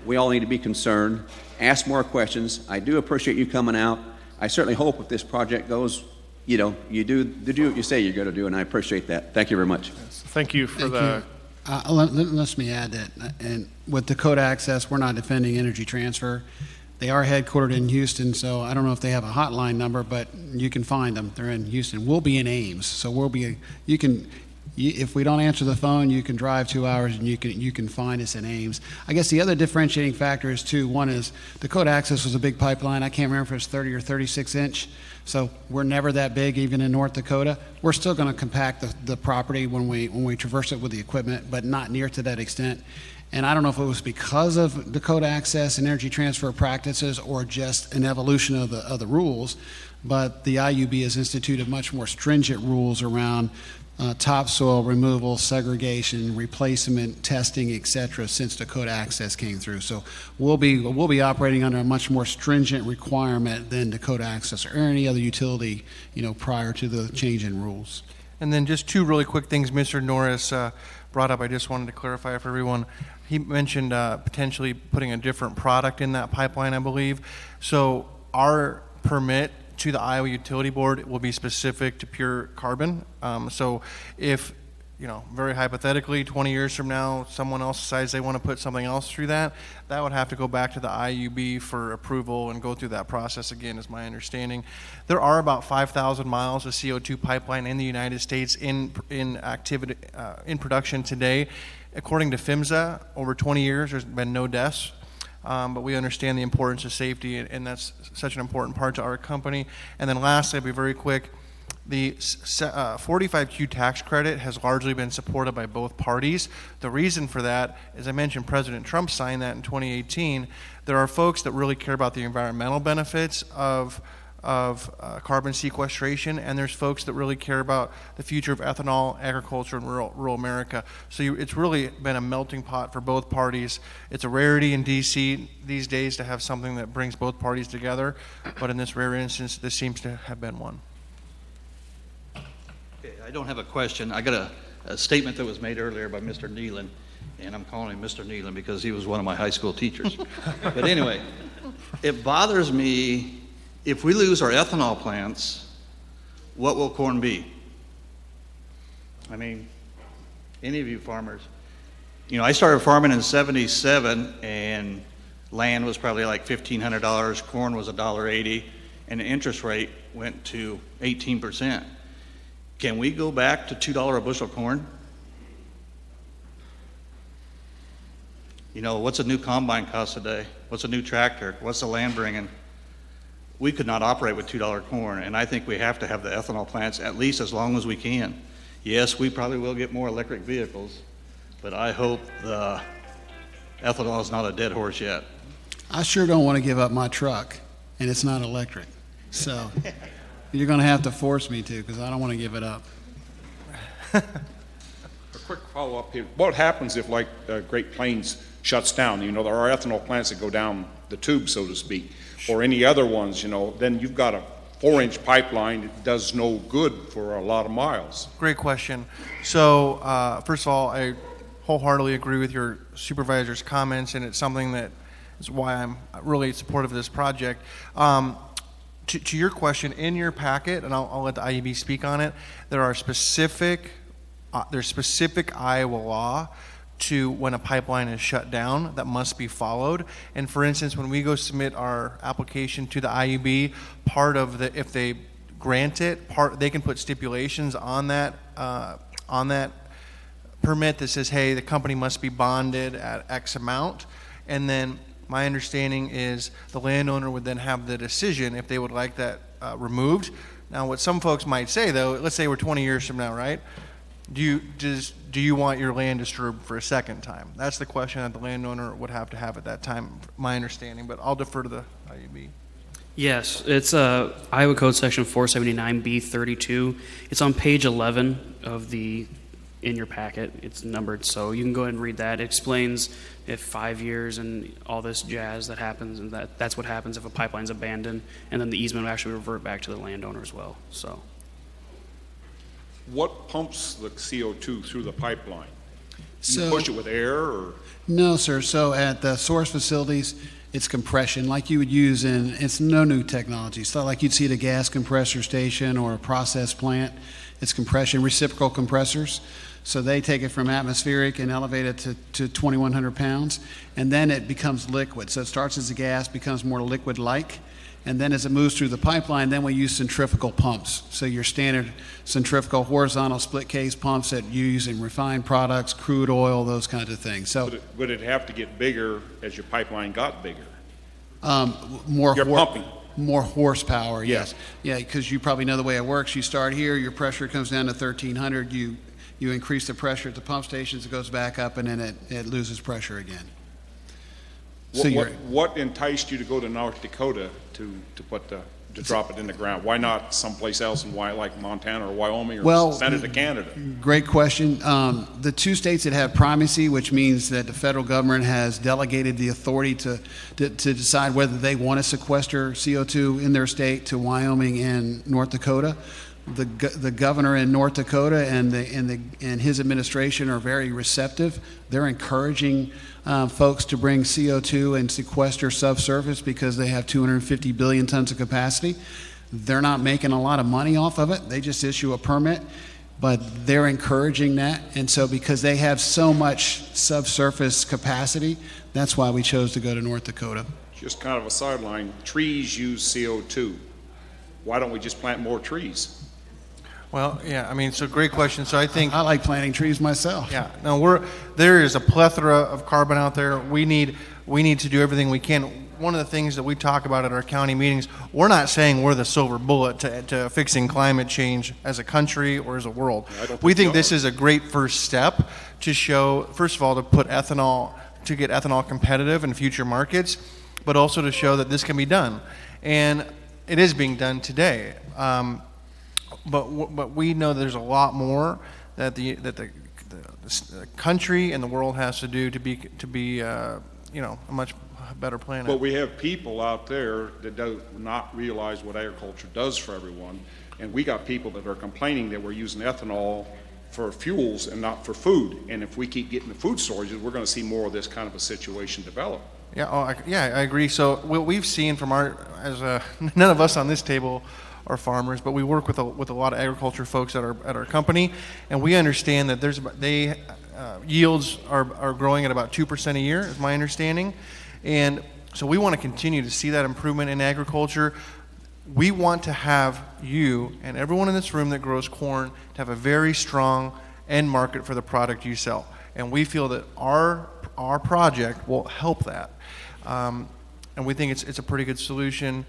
we all need to be concerned, ask more questions. I do appreciate you coming out. I certainly hope if this project goes, you do what you say you're going to do, and I appreciate that. Thank you very much. Thank you for the... Let me add that, and with Dakota Access, we're not defending Energy Transfer. They are headquartered in Houston, so I don't know if they have a hotline number, but you can find them. They're in Houston. We'll be in Ames, so if we don't answer the phone, you can drive 2 hours and you can find us in Ames. I guess the other differentiating factor is two. One is Dakota Access was a big pipeline. I can't remember if it was 30 or 36 inch. So we're never that big, even in North Dakota. We're still going to compact the property when we traverse it with the equipment, but not near to that extent. And I don't know if it was because of Dakota Access and Energy Transfer practices or just an evolution of the rules, but the IUB has instituted much more stringent rules around topsoil removal, segregation, replacement, testing, etc. since Dakota Access came through. So we'll be operating under a much more stringent requirement than Dakota Access or any other utility, prior to the change in rules. And then just 2 really quick things Mr. Norris brought up. I just wanted to clarify for everyone. He mentioned potentially putting a different product in that pipeline, I believe. So our permit to the Iowa Utility Board will be specific to pure carbon. So if, very hypothetically, 20 years from now, someone else decides they want to put something else through that would have to go back to the IUB for approval and go through that process again, is my understanding. There are about 5,000 miles of CO2 pipeline in the United States in production today. According to PHMSA, over 20 years, there's been no deaths. But we understand the importance of safety, and that's such an important part to our company. And then lastly, I'll be very quick, the 45Q tax credit has largely been supported by both parties. The reason for that, as I mentioned, President Trump signed that in 2018. There are folks that really care about the environmental benefits of carbon sequestration, and there's folks that really care about the future of ethanol, agriculture, and rural America. So it's really been a melting pot for both parties. It's a rarity in D.C. these days to have something that brings both parties together, but in this rare instance, this seems to have been one. Okay, I don't have a question. I got a statement that was made earlier by Mr. Nealon, and I'm calling him Mr. Nealon because he was one of my high school teachers. But anyway, it bothers me. If we lose our ethanol plants, what will corn be? I mean, any of you farmers. I started farming in '77, and land was probably like $1,500. Corn was $1.80, and the interest rate went to 18%. Can we go back to $2 a bushel corn? What's a new combine cost today? What's a new tractor? What's the land bringing? We could not operate with $2 corn, and I think we have to have the ethanol plants at least as long as we can. Yes, we probably will get more electric vehicles, but I hope the ethanol is not a dead horse yet. I sure don't want to give up my truck, and it's not electric. So you're going to have to force me to, because I don't want to give it up. A quick follow-up here. What happens if, Great Plains shuts down? There are ethanol plants that go down the tube, so to speak, or any other ones, then you've got a 4-inch pipeline that does no good for a lot of miles. Great question. So, first of all, I wholeheartedly agree with your supervisor's comments, and it's something that is why I'm really supportive of this project. To your question, in your packet, and I'll let the IUB speak on it, there's specific Iowa law to when a pipeline is shut down that must be followed. And for instance, when we go submit our application to the IUB, part of if they grant it, they can put stipulations on that permit that says, hey, the company must be bonded at X amount. And then my understanding is the landowner would then have the decision if they would like that removed. Now, what some folks might say, though, let's say we're 20 years from now, right? Do you want your land disturbed for a second time? That's the question that the landowner would have to have at that time, my understanding, but I'll defer to the IUB. Yes, it's Iowa Code Section 479B32. It's on page 11 in your packet. It's numbered, so you can go ahead and read that. It explains if 5 years and all this jazz that happens, and that's what happens if a pipeline's abandoned, and then the easement will actually revert back to the landowner as well. So, what pumps the CO2 through the pipeline? So, you push it with air, or? No, sir. So at the source facilities, it's compression like you would use it's no new technology. It's not like you'd see at a gas compressor station or a process plant. It's compression, reciprocal compressors. So they take it from atmospheric and elevate it to 2,100 pounds, and then it becomes liquid. So it starts as a gas, becomes more liquid-like, and then as it moves through the pipeline, then we use centrifugal pumps. So your standard centrifugal horizontal split case pumps that you use in refined products, crude oil, those kinds of things. So would it have to get bigger as your pipeline got bigger? You're pumping. More horsepower, Yeah. yes. Yeah, because you probably know the way it works. You start here, your pressure comes down to 1,300. You increase the pressure at the pump stations, it goes back up, and then it loses pressure again. What enticed you to go to North Dakota to drop it in the ground? Why not someplace else, and why like Montana or Wyoming, or send it to Canada? Great question. The two states that have primacy, which means that the federal government has delegated the authority to decide whether they want to sequester CO2 in their state, to Wyoming and North Dakota. The governor in North Dakota and his administration are very receptive. They're encouraging folks to bring CO2 and sequester subsurface because they have 250 billion tons of capacity. They're not making a lot of money off of it. They just issue a permit, but they're encouraging that. And so because they have so much subsurface capacity, that's why we chose to go to North Dakota. Just kind of a sideline, trees use CO2. Why don't we just plant more trees? Well, yeah, I mean, so great question. So I think I like planting trees myself. Yeah, no, there is a plethora of carbon out there. We need to do everything we can. One of the things that we talk about at our county meetings, we're not saying we're the silver bullet to fixing climate change as a country or as a world. We think this is a great first step to show, first of all, to get ethanol competitive in future markets, but also to show that this can be done. And it is being done today. But we know there's a lot more that the country and the world has to do to be a much better planet. But we have people out there that do not realize what agriculture does for everyone, and we got people that are complaining that we're using ethanol for fuels and not for food. And if we keep getting the food shortages, we're going to see more of this kind of a situation develop. Yeah, I agree. So what we've seen from none of us on this table are farmers, but we work with a lot of agriculture folks at our company, and we understand that yields are growing at about 2% a year, is my understanding, and so we want to continue to see that improvement in agriculture. We want to have you and everyone in this room that grows corn to have a very strong end market for the product you sell, and we feel that our project will help that, and we think it's a pretty good solution.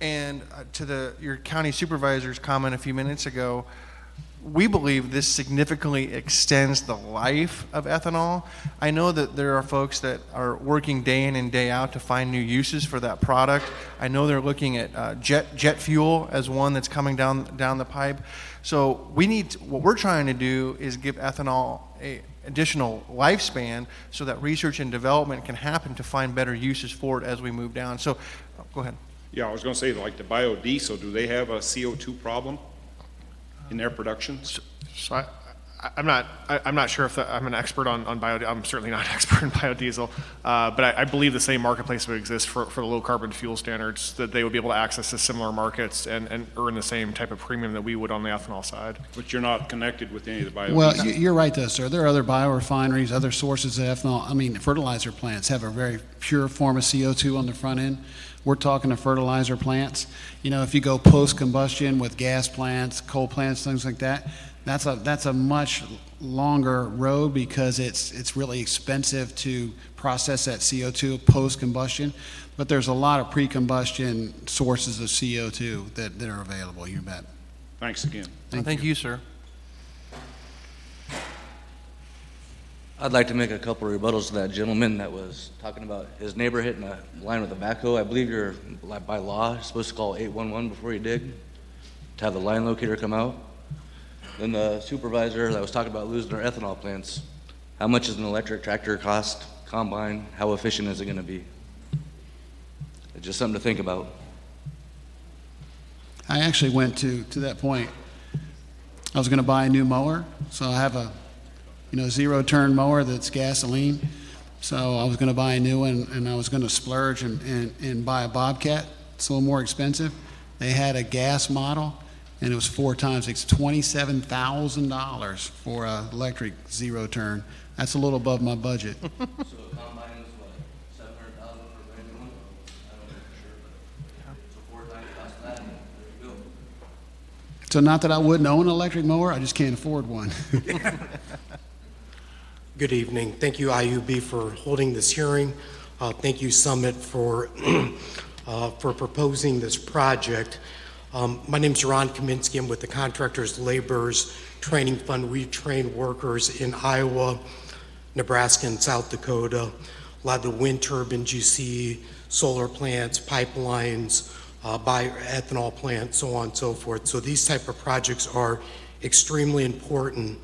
And to your county supervisor's comment a few minutes ago, we believe this significantly extends the life of ethanol. I know that there are folks that are working day in and day out to find new uses for that product. I know they're looking at jet fuel as one that's coming down the pipe. So what we're trying to do is give ethanol a additional lifespan so that research and development can happen to find better uses for it as we move down. So go ahead. Yeah, I was going to say, like the biodiesel, do they have a CO2 problem in their production? So I'm not sure if I'm an expert on biodiesel. I'm certainly not an expert in biodiesel, but I believe the same marketplace would exist for the low carbon fuel standards, that they would be able to access the similar markets and earn the same type of premium that we would on the ethanol side. But you're not connected with any of the biodiesel? Well, you're right though, sir. There are other biorefineries, other sources of ethanol. I mean, fertilizer plants have a very pure form of CO2 on the front end. We're talking to fertilizer plants. If you go post-combustion with gas plants, coal plants, things like that, that's a much longer road because it's really expensive to process that CO2 post-combustion. But there's a lot of pre-combustion sources of CO2 that are available. You bet. Thanks again. Thank you, sir. I'd like to make a couple of rebuttals to that gentleman that was talking about his neighbor hitting a line with a backhoe. I believe you're, by law, supposed to call 811 before you dig, to have the line locator come out. Then the supervisor that was talking about losing our ethanol plants, how much does an electric tractor cost, combine, how efficient is it going to be? It's just something to think about. I actually went to that point. I was going to buy a new mower, so I have a zero-turn mower that's gasoline. So I was going to buy a new one, and I was going to splurge and buy a Bobcat. It's a little more expensive. They had a gas model, and it was 4 times. It's $27,000 for an electric zero-turn. That's a little above my budget. So a combine is what, $700,000 for a brand new one? I don't know for sure, but so 4 times cost that, and there you go. So not that I wouldn't own an electric mower, I just can't afford one. Good evening. Thank you, IUB, for holding this hearing. Thank you, Summit, for proposing this project. My name is Ron Kaminsky. I'm with the Contractors Laborers Training Fund. We train workers in Iowa, Nebraska, and South Dakota. A lot of the wind turbines you see, solar plants, pipelines, bioethanol plants, so on and so forth. So these type of projects are extremely important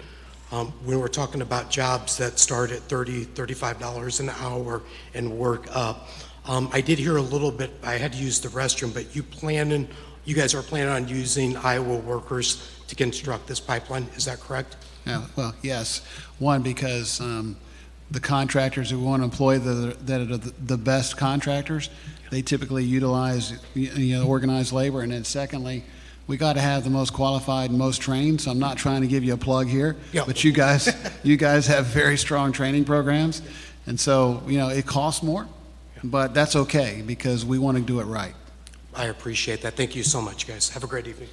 when we're talking about jobs that start at $30, $35 an hour and work up. I did hear a little bit, I had to use the restroom, but you guys are planning on using Iowa workers to construct this pipeline, is that correct? Yeah, well, yes. One, because the contractors who want to employ that are the best contractors, They typically utilize, organized labor. And then secondly, we got to have the most qualified and most trained. So I'm not trying to give you a plug here, but you guys have very strong training programs. And so, it costs more, but that's okay because we want to do it right. I appreciate that. Thank you so much, guys. Have a great evening.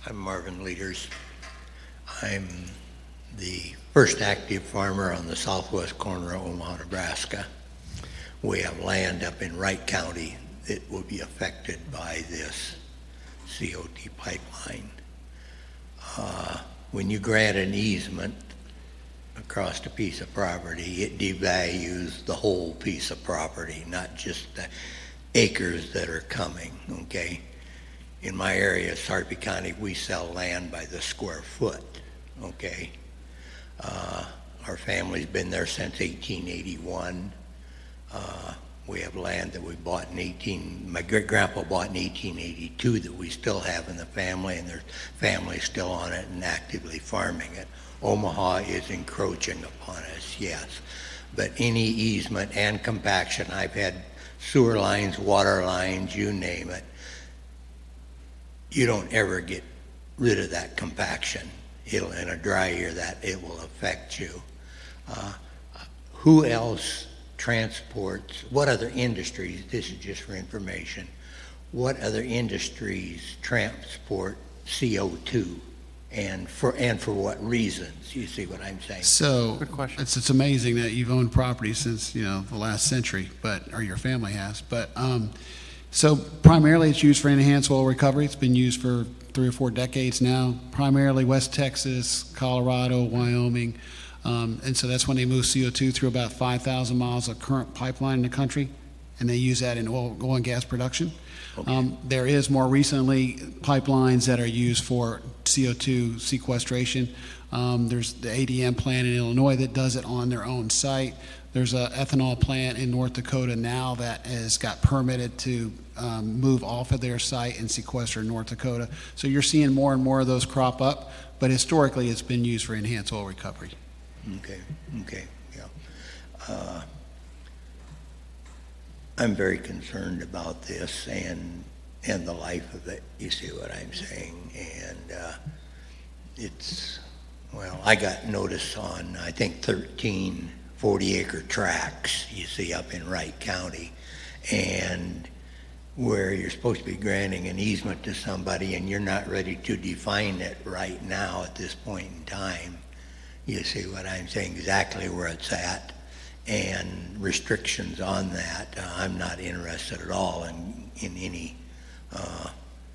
I'm Marvin Leaders. I'm the first active farmer on the southwest corner of Omaha, Nebraska. We have land up in Wright County that will be affected by this COT pipeline. When you grant an easement across a piece of property, it devalues the whole piece of property, not just the acres that are coming, okay? In my area, Sarpy County, we sell land by the square foot, okay? Our family's been there since 1881. We have land that we bought my great-grandpa bought in 1882 that we still have in the family, and their family's still on it and actively farming it. Omaha is encroaching upon us, yes. But any easement and compaction, I've had sewer lines, water lines, you name it, you don't ever get rid of that compaction. In a dry year, it will affect you. Who else transports, what other industries, this is just for information, what other industries transport CO2 and for what reasons? You see what I'm saying? So Good question. It's amazing that you've owned property since, the last century, or your family has. But so primarily it's used for enhanced oil recovery. It's been used for 3 or 4 decades now, primarily West Texas, Colorado, Wyoming. And so that's when they move CO2 through about 5,000 miles of current pipeline in the country, and they use that in oil and gas production. Okay. There is more recently pipelines that are used for CO2 sequestration. There's the ADM plant in Illinois that does it on their own site. There's an ethanol plant in North Dakota now that has got permitted to move off of their site and sequester in North Dakota. So you're seeing more and more of those crop up, but historically it's been used for enhanced oil recovery. Okay, yeah. I'm very concerned about this and the life of it, you see what I'm saying? And I got notice on, I think, 13 40-acre tracts, you see, up in Wright County, and where you're supposed to be granting an easement to somebody and you're not ready to define it right now at this point in time. You see what I'm saying, exactly where it's at, and restrictions on that. I'm not interested at all in any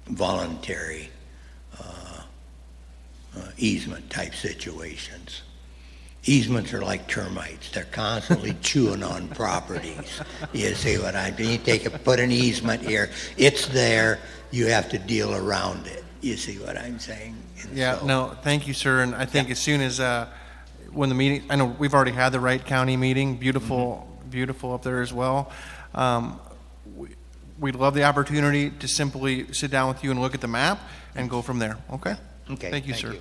voluntary easement type situations. Easements are like termites. They're constantly chewing on properties. You see what I mean? Put an easement here. It's there. You have to deal around it. You see what I'm saying? Yeah, no, thank you, sir. And I think as soon as when the meeting, I know we've already had the Wright County meeting, beautiful up there as well. We'd love the opportunity to simply sit down with you and look at the map and go from there. Okay? Okay. Thank you, sir.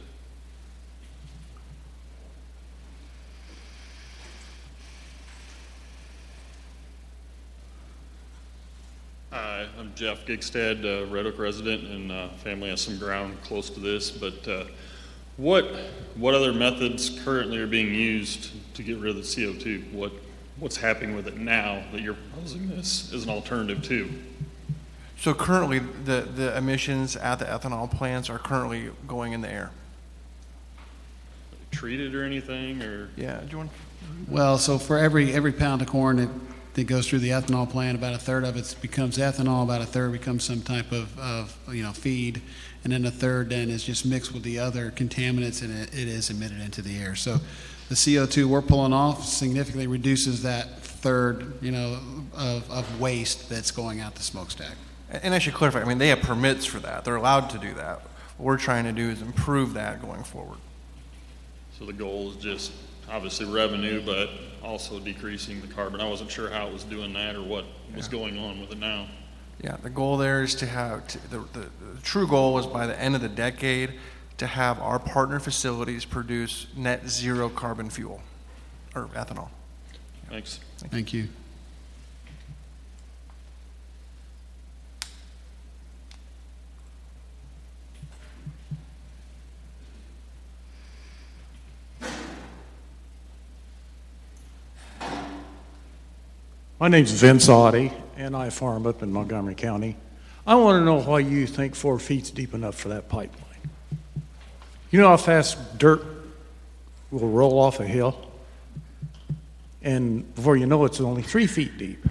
Hi, I'm Jeff Gigstad, Red Oak resident, and family has some ground close to this. But what other methods currently are being used to get rid of the CO2? What's happening with it now that you're proposing this as an alternative to? So currently, the emissions at the ethanol plants are currently going in the air. Treated or anything, or? Yeah, do you want? Well, so for every pound of corn that goes through the ethanol plant, about a third of it becomes ethanol, about a third becomes some type of feed, and then a third then is just mixed with the other contaminants, and it is emitted into the air. So the CO2 we're pulling off significantly reduces that third, of waste that's going out the smokestack. And I should clarify, I mean, they have permits for that. They're allowed to do that. What we're trying to do is improve that going forward. So the goal is just obviously revenue, but also decreasing the carbon. I wasn't sure how it was doing that or what was going on with it now. Yeah, the goal there is to have, the true goal is by the end of the decade to have our partner facilities produce net zero carbon fuel, or ethanol. Thanks. Thank you. My name's Vince Audie, and I farm up in Montgomery County. I want to know why you think 4 feet's deep enough for that pipeline. You know how fast dirt will roll off a hill? And before you know it, it's only 3 feet deep.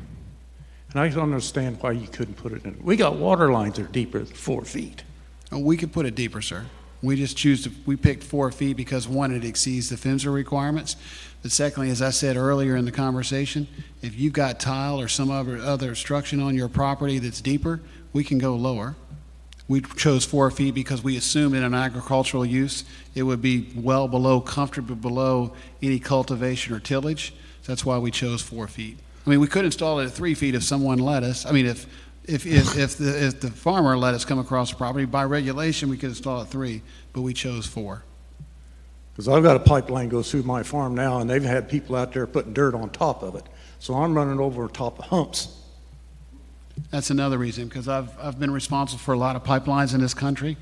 And I don't understand why you couldn't put it in. We got water lines that are deeper than 4 feet. Oh, we could put it deeper, sir. We just we picked 4 feet because, one, it exceeds the PHMSA requirements. But secondly, as I said earlier in the conversation, if you've got tile or some other obstruction on your property that's deeper, we can go lower. We chose 4 feet because we assumed in an agricultural use it would be well below, comfortably below any cultivation or tillage. So that's why we chose 4 feet. I mean, we could install it at 3 feet if someone let us. I mean, if the farmer let us come across the property, by regulation we could install at 3, but we chose 4. Because I've got a pipeline goes through my farm now, and they've had people out there putting dirt on top of it. So I'm running over top of humps. That's another reason, because I've been responsible for a lot of pipelines in this country,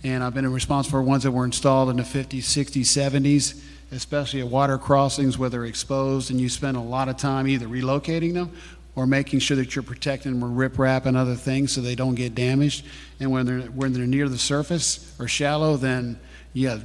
and I've been responsible for ones that were installed in the 50s, 60s, 70s, especially at water crossings where they're exposed, and you spend a lot of time either relocating them or making sure that you're protecting them with riprap and other things so they don't get damaged. And when they're near the surface or shallow, then yeah,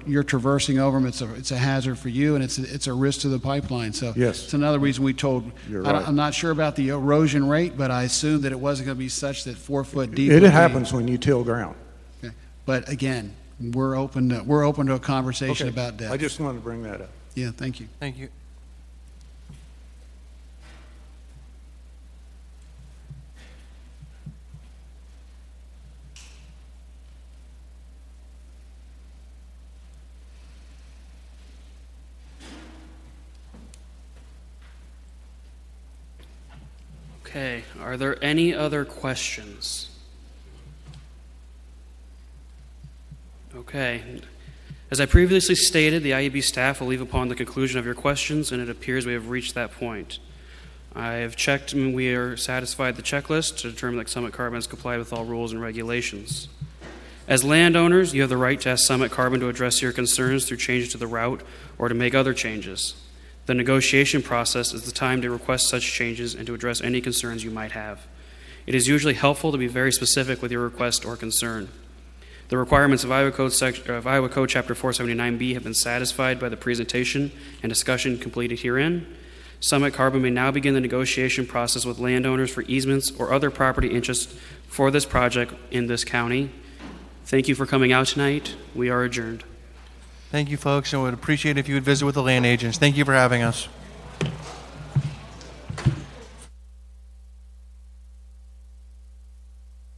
you're traversing over them. It's a hazard for you, and it's a risk to the pipeline. So yes, it's another reason we told. You're right. I'm not sure about the erosion rate, but I assumed that it wasn't going to be such that 4 foot deep. It happens when you till ground. Okay. But again, we're open to a conversation about depth. I just wanted to bring that up. Yeah, thank you. Thank you. Okay, are there any other questions? Okay. As I previously stated, the IUB staff will leave upon the conclusion of your questions, and it appears we have reached that point. I have checked and we are satisfied with the checklist to determine that Summit Carbon has complied with all rules and regulations. As landowners, you have the right to ask Summit Carbon to address your concerns through changes to the route or to make other changes. The negotiation process is the time to request such changes and to address any concerns you might have. It is usually helpful to be very specific with your request or concern. The requirements of Iowa Code Chapter 479B have been satisfied by the presentation and discussion completed herein. Summit Carbon may now begin the negotiation process with landowners for easements or other property interests for this project in this county. Thank you for coming out tonight. We are adjourned. Thank you, folks, and would appreciate if you would visit with the land agents. Thank you for having us.